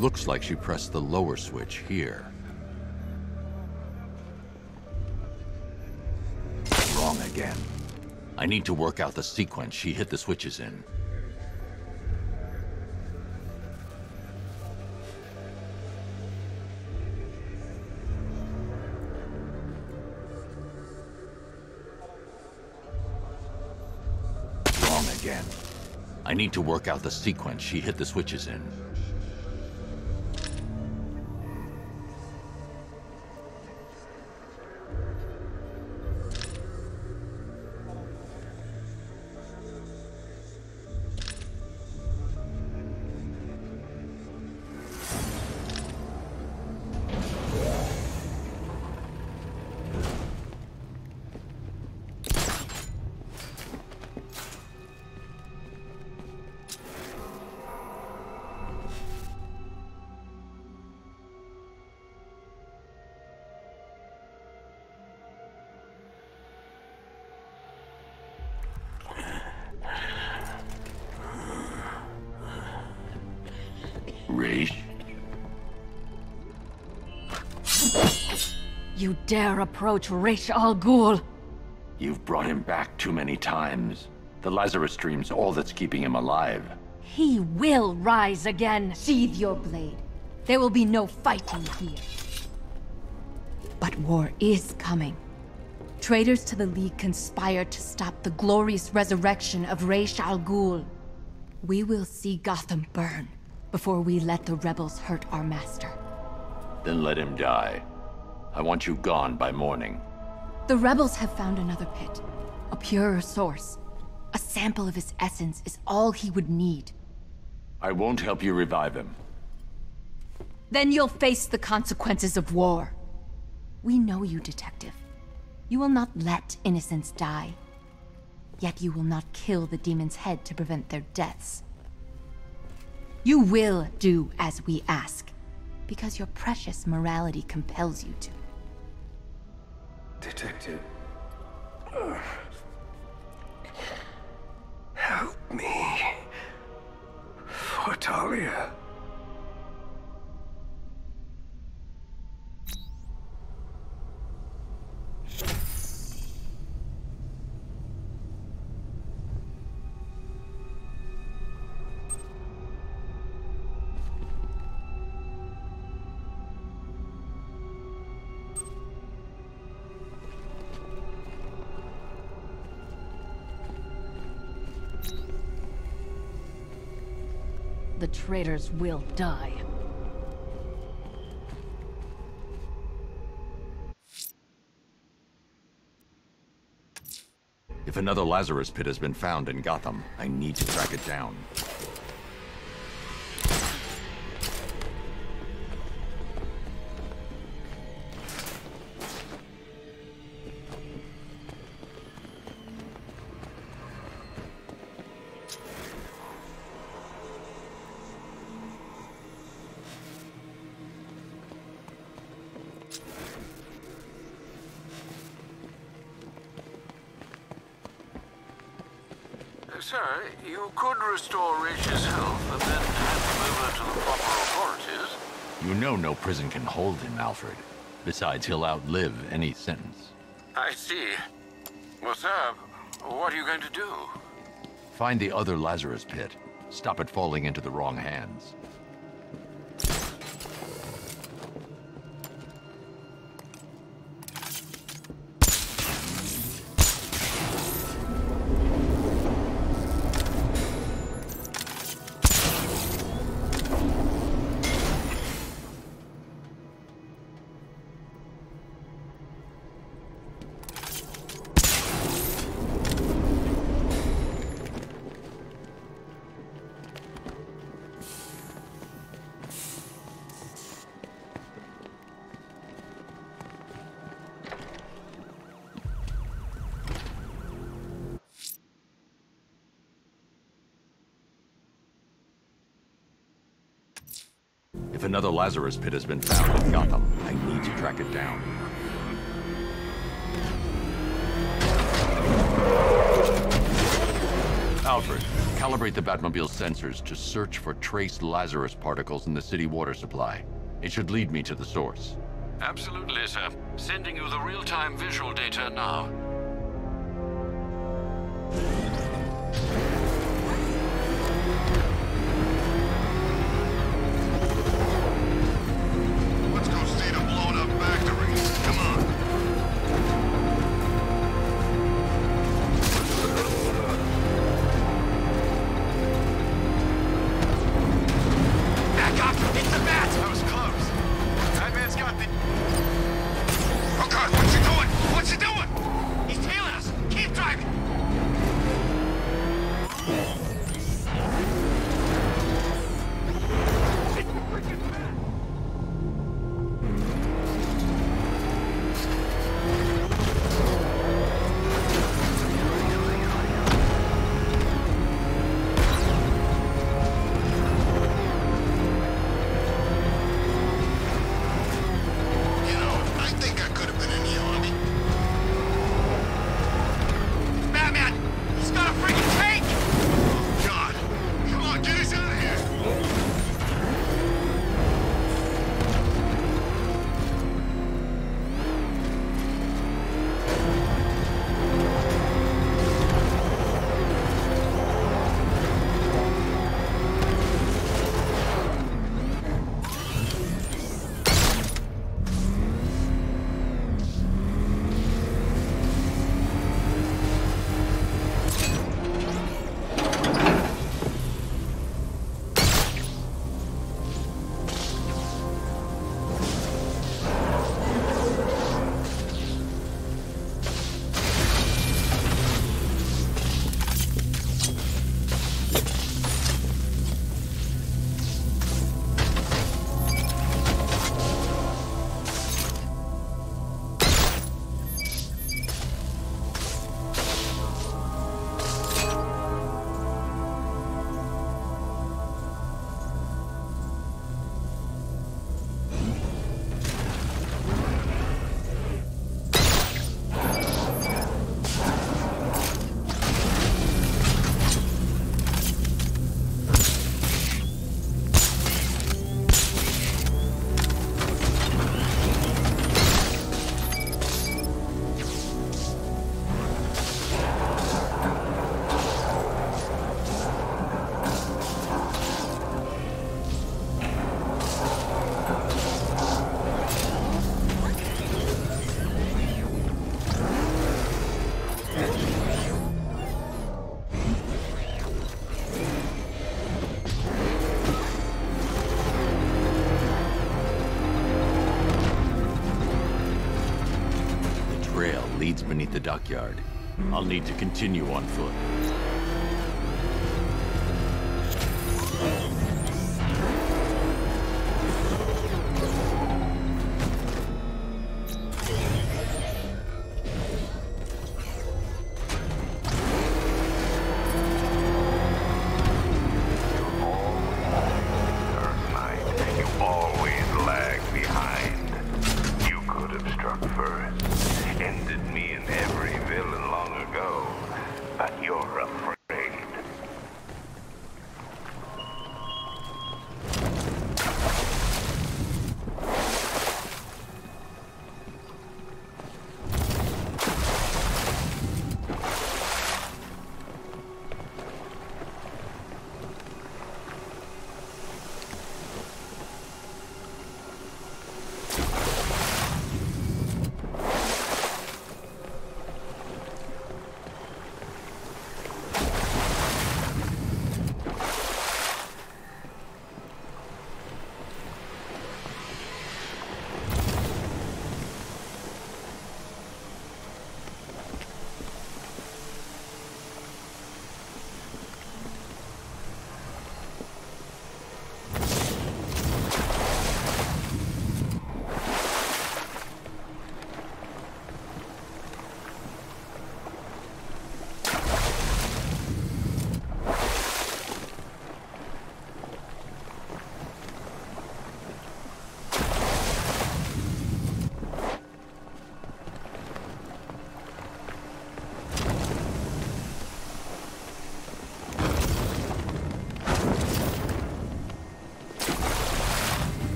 Looks like she pressed the lower switch here. Wrong again. I need to work out the sequence she hit the switches in. Wrong again. I need to work out the sequence she hit the switches in. Raish? You dare approach Raish Al Ghul? You've brought him back too many times. The Lazarus Stream's all that's keeping him alive. He will rise again. Sheathe your blade. There will be no fighting here. But war is coming. Traitors to the League conspire to stop the glorious resurrection of Raish Al Ghul. We will see Gotham burn before we let the rebels hurt our master. Then let him die. I want you gone by morning. The rebels have found another pit. A purer source. A sample of his essence is all he would need. I won't help you revive him. Then you'll face the consequences of war. We know you, Detective. You will not let innocents die. Yet you will not kill the demon's head to prevent their deaths. You will do as we ask, because your precious morality compels you to. Detective. Help me. For Talia. The traitors will die. If another Lazarus pit has been found in Gotham, I need to track it down. Sir, you could restore Rach's health and then hand him over to the proper authorities. You know no prison can hold him, Alfred. Besides, he'll outlive any sentence. I see. Well, sir, what are you going to do? Find the other Lazarus pit. Stop it falling into the wrong hands. If another Lazarus pit has been found in Gotham, I need to track it down. Alfred, calibrate the Batmobile's sensors to search for trace Lazarus particles in the city water supply. It should lead me to the source. Absolutely, sir. Sending you the real-time visual data now. Let's go see the blown-up factory. Come on. Back up! It's the bat! That was close. Batman's got the... Oh God, what's he doing? What's he doing? He's tailing us. Keep driving. You know, I think I could have been in the army. Batman! He's got a freaking tank! Oh, God. Come on, get us out of here! The trail leads beneath the dockyard. I'll need to continue on foot. You always lag behind. You could have struck first, ended me and every villain long ago, but you're afraid.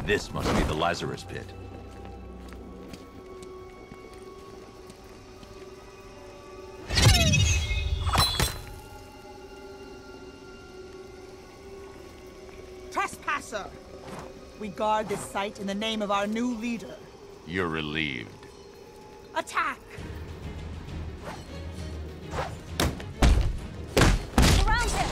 This must be the Lazarus Pit. Trespasser! We guard this site in the name of our new leader. You're relieved. Attack! Surround him!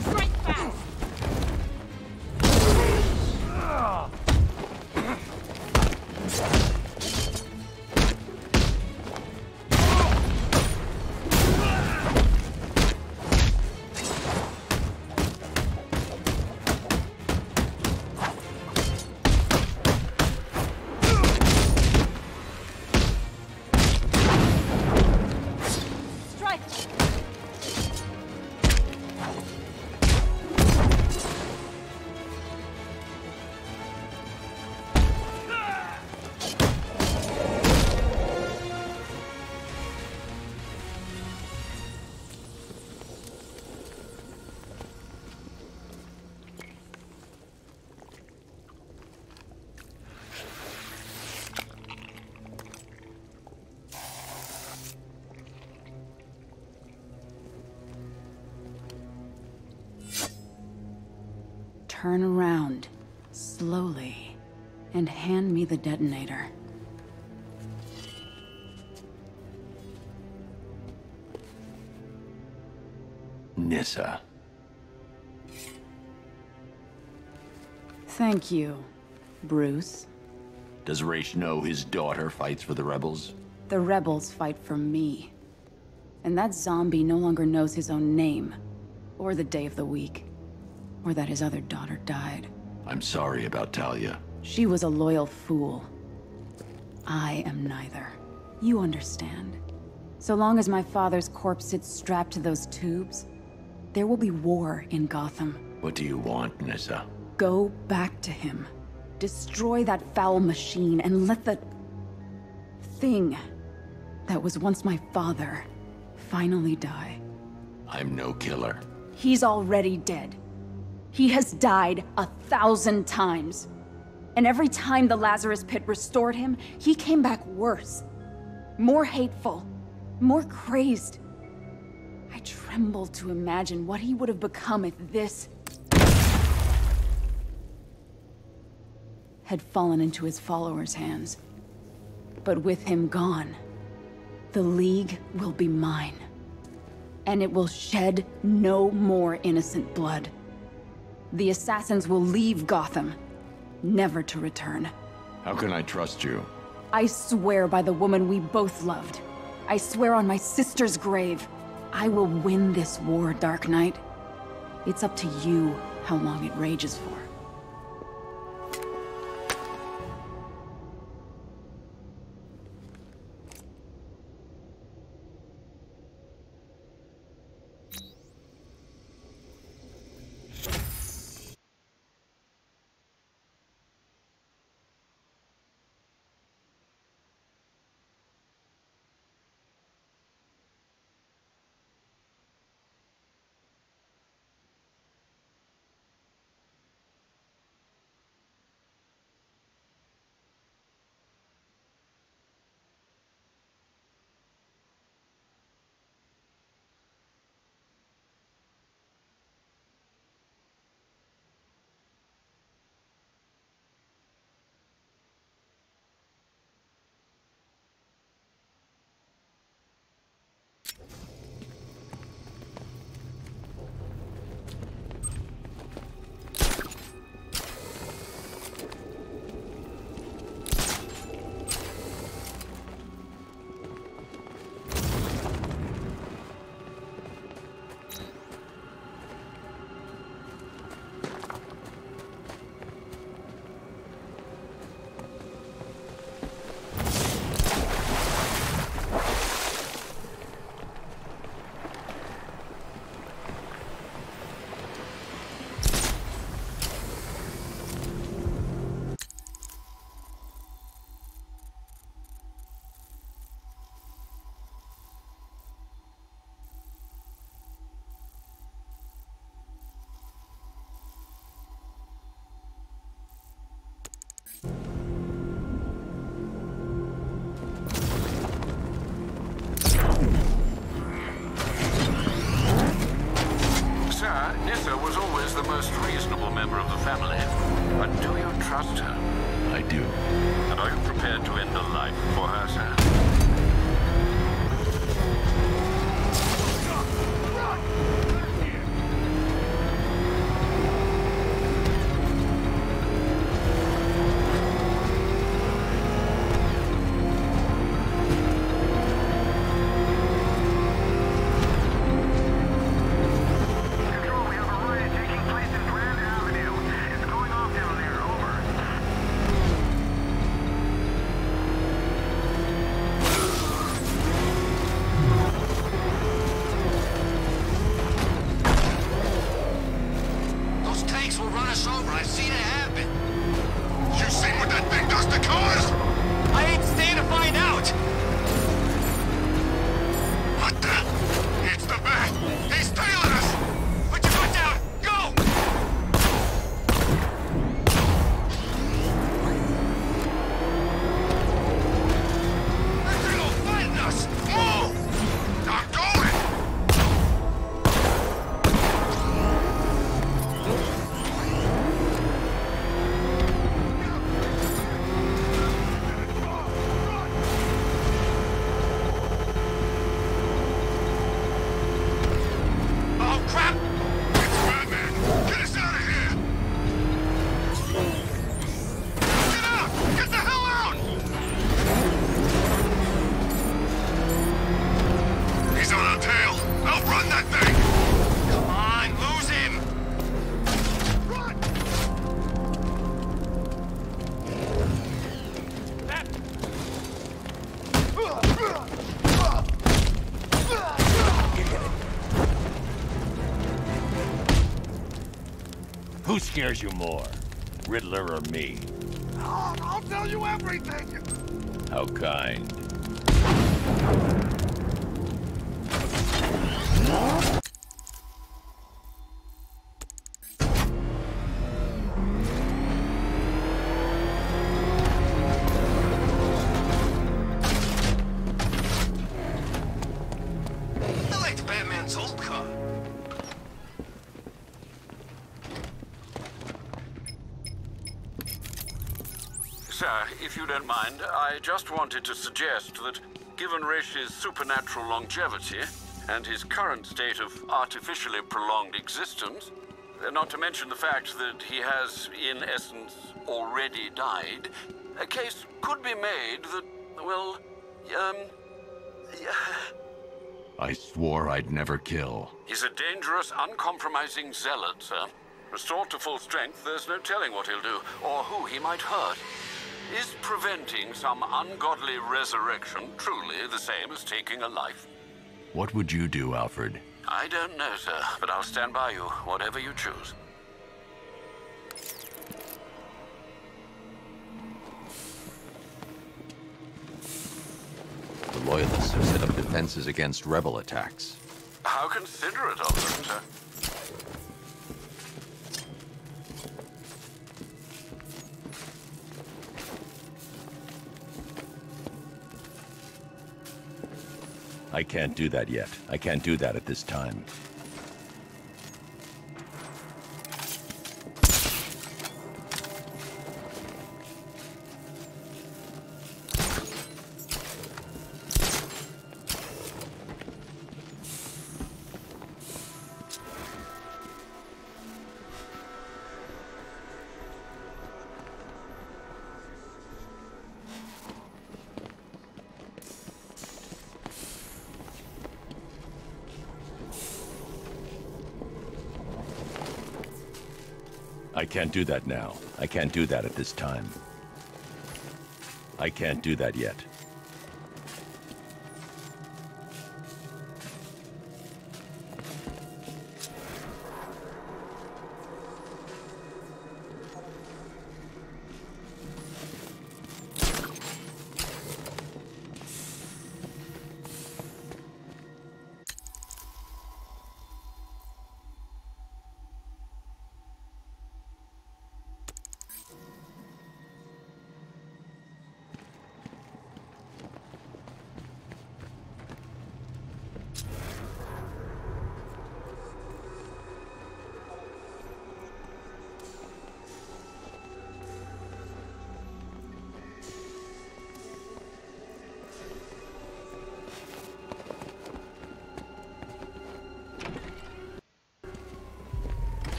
Strike fast! Turn around, slowly, and hand me the detonator. Nissa. Thank you, Bruce. Does Raish know his daughter fights for the rebels? The rebels fight for me. And that zombie no longer knows his own name, or the day of the week, or that his other daughter died. I'm sorry about Talia. She was a loyal fool. I am neither. You understand. So long as my father's corpse sits strapped to those tubes, there will be war in Gotham. What do you want, Nissa? Go back to him. Destroy that foul machine and let the thing that was once my father finally die. I'm no killer. He's already dead. He has died 1,000 times. And every time the Lazarus Pit restored him, he came back worse. More hateful. More crazed. I tremble to imagine what he would have become if this had fallen into his followers' hands. But with him gone, the League will be mine. And it will shed no more innocent blood. The assassins will leave Gotham, never to return. How can I trust you? I swear by the woman we both loved. I swear on my sister's grave. I will win this war, Dark Knight. It's up to you how long it rages for. family. But do you trust her? I do. And are you prepared to end a life for her, sir? Who scares you more, Riddler or me? I'll tell you everything! How kind. I liked Batman's old car. Sir, if you don't mind, I just wanted to suggest that, given Rish's supernatural longevity and his current state of artificially prolonged existence, not to mention the fact that he has, in essence, already died, a case could be made that, well, I swore I'd never kill. he's a dangerous, uncompromising zealot, sir. Restored to full strength, there's no telling what he'll do, or who he might hurt. Is preventing some ungodly resurrection truly the same as taking a life? What would you do, Alfred? I don't know, sir, but I'll stand by you, whatever you choose. The Loyalists have set up defenses against rebel attacks. How considerate of them, sir. I can't do that yet. I can't do that at this time. I can't do that now. I can't do that at this time. I can't do that yet.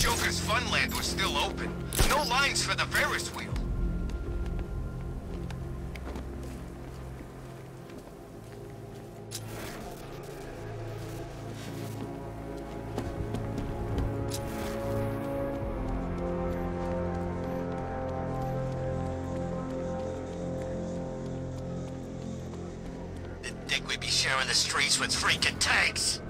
Joker's Funland was still open. No lines for the Ferris wheel. Didn't think we'd be sharing the streets with freaking tanks.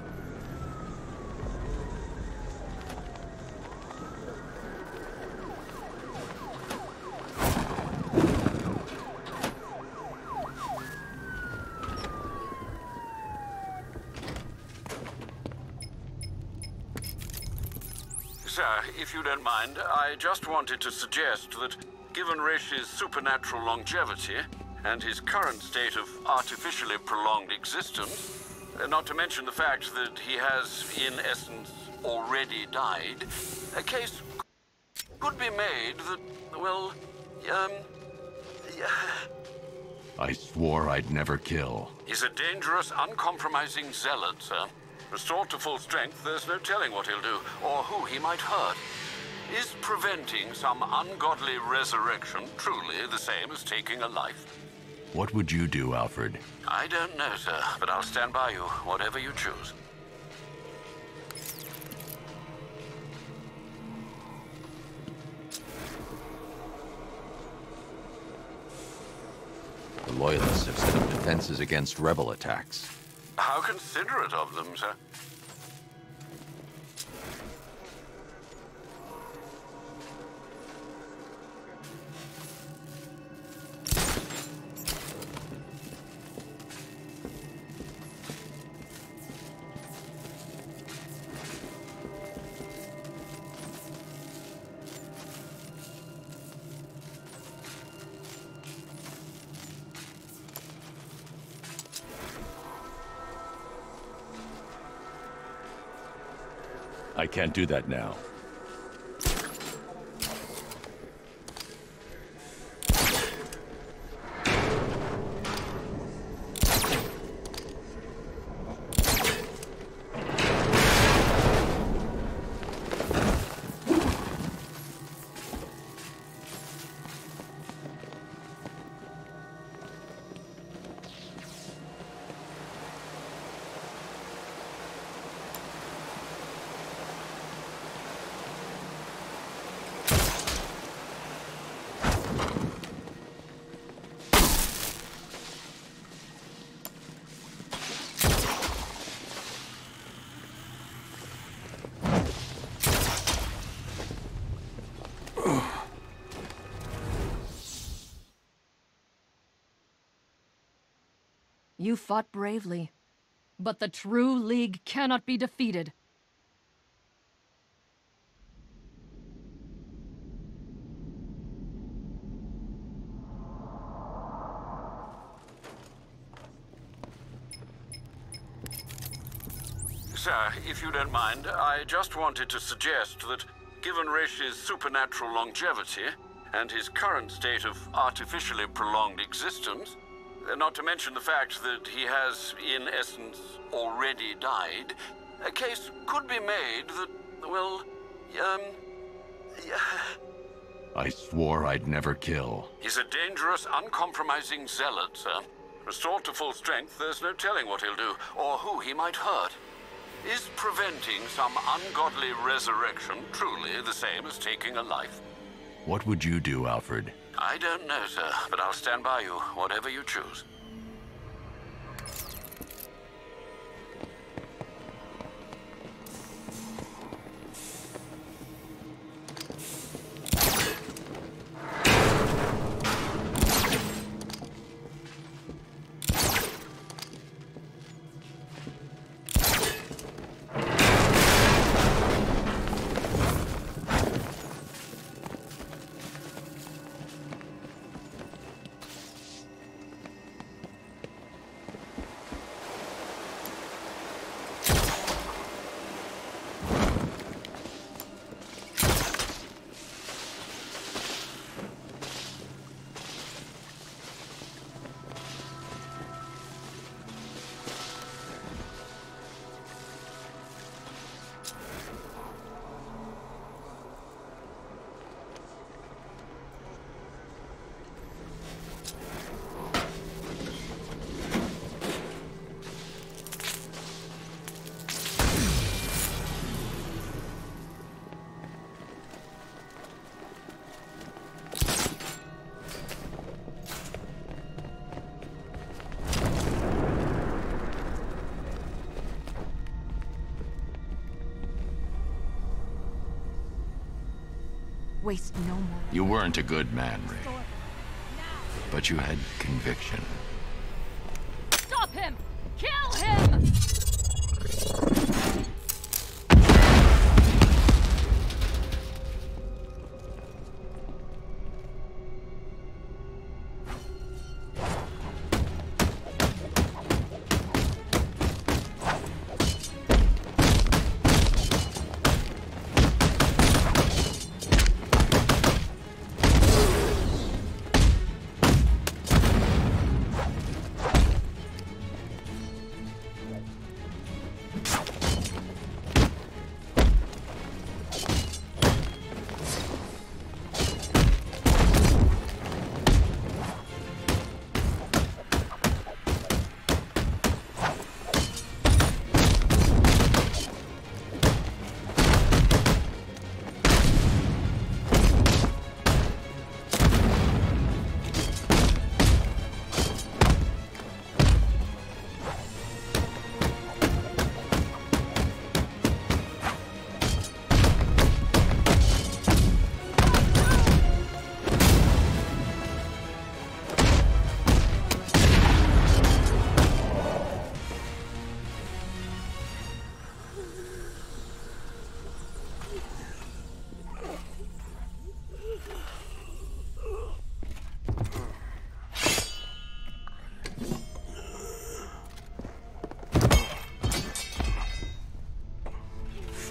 Sir, if you don't mind, I just wanted to suggest that, given Rish's supernatural longevity and his current state of artificially prolonged existence, not to mention the fact that he has, in essence, already died, a case could be made that, well, I swore I'd never kill. he's a dangerous, uncompromising zealot, sir. Restored to full strength, there's no telling what he'll do, or who he might hurt. Is preventing some ungodly resurrection truly the same as taking a life? What would you do, Alfred? I don't know, sir, but I'll stand by you, whatever you choose. The Loyalists have set up defenses against rebel attacks. How considerate of them, sir. I can't do that now. You fought bravely, but the true League cannot be defeated. Sir, if you don't mind, I just wanted to suggest that, given Rish's supernatural longevity and his current state of artificially prolonged existence, not to mention the fact that he has, in essence, already died, a case could be made that, well, I swore I'd never kill. he's a dangerous, uncompromising zealot, sir. Restored to full strength, there's no telling what he'll do, or who he might hurt. Is preventing some ungodly resurrection truly the same as taking a life? What would you do, Alfred? I don't know, sir, but I'll stand by you, whatever you choose. Waste no more. You weren't a good man, Ray. But you had conviction. Stop him! Kill him!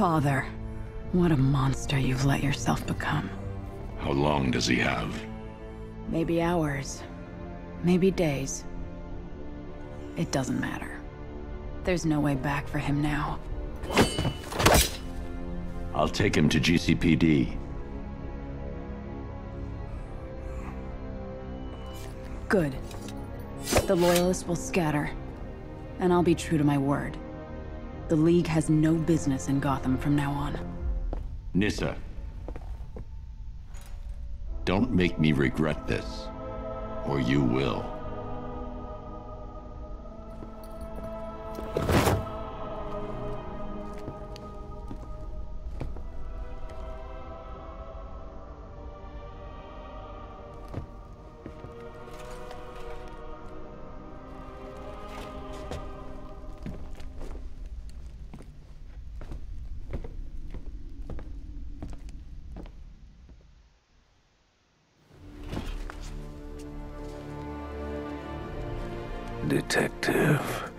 Father, what a monster you've let yourself become. How long does he have? Maybe hours. Maybe days. It doesn't matter. There's no way back for him now. I'll take him to GCPD. Good. The Loyalists will scatter. And I'll be true to my word. The League has no business in Gotham from now on. Nyssa. Don't make me regret this. Or you will. Detective.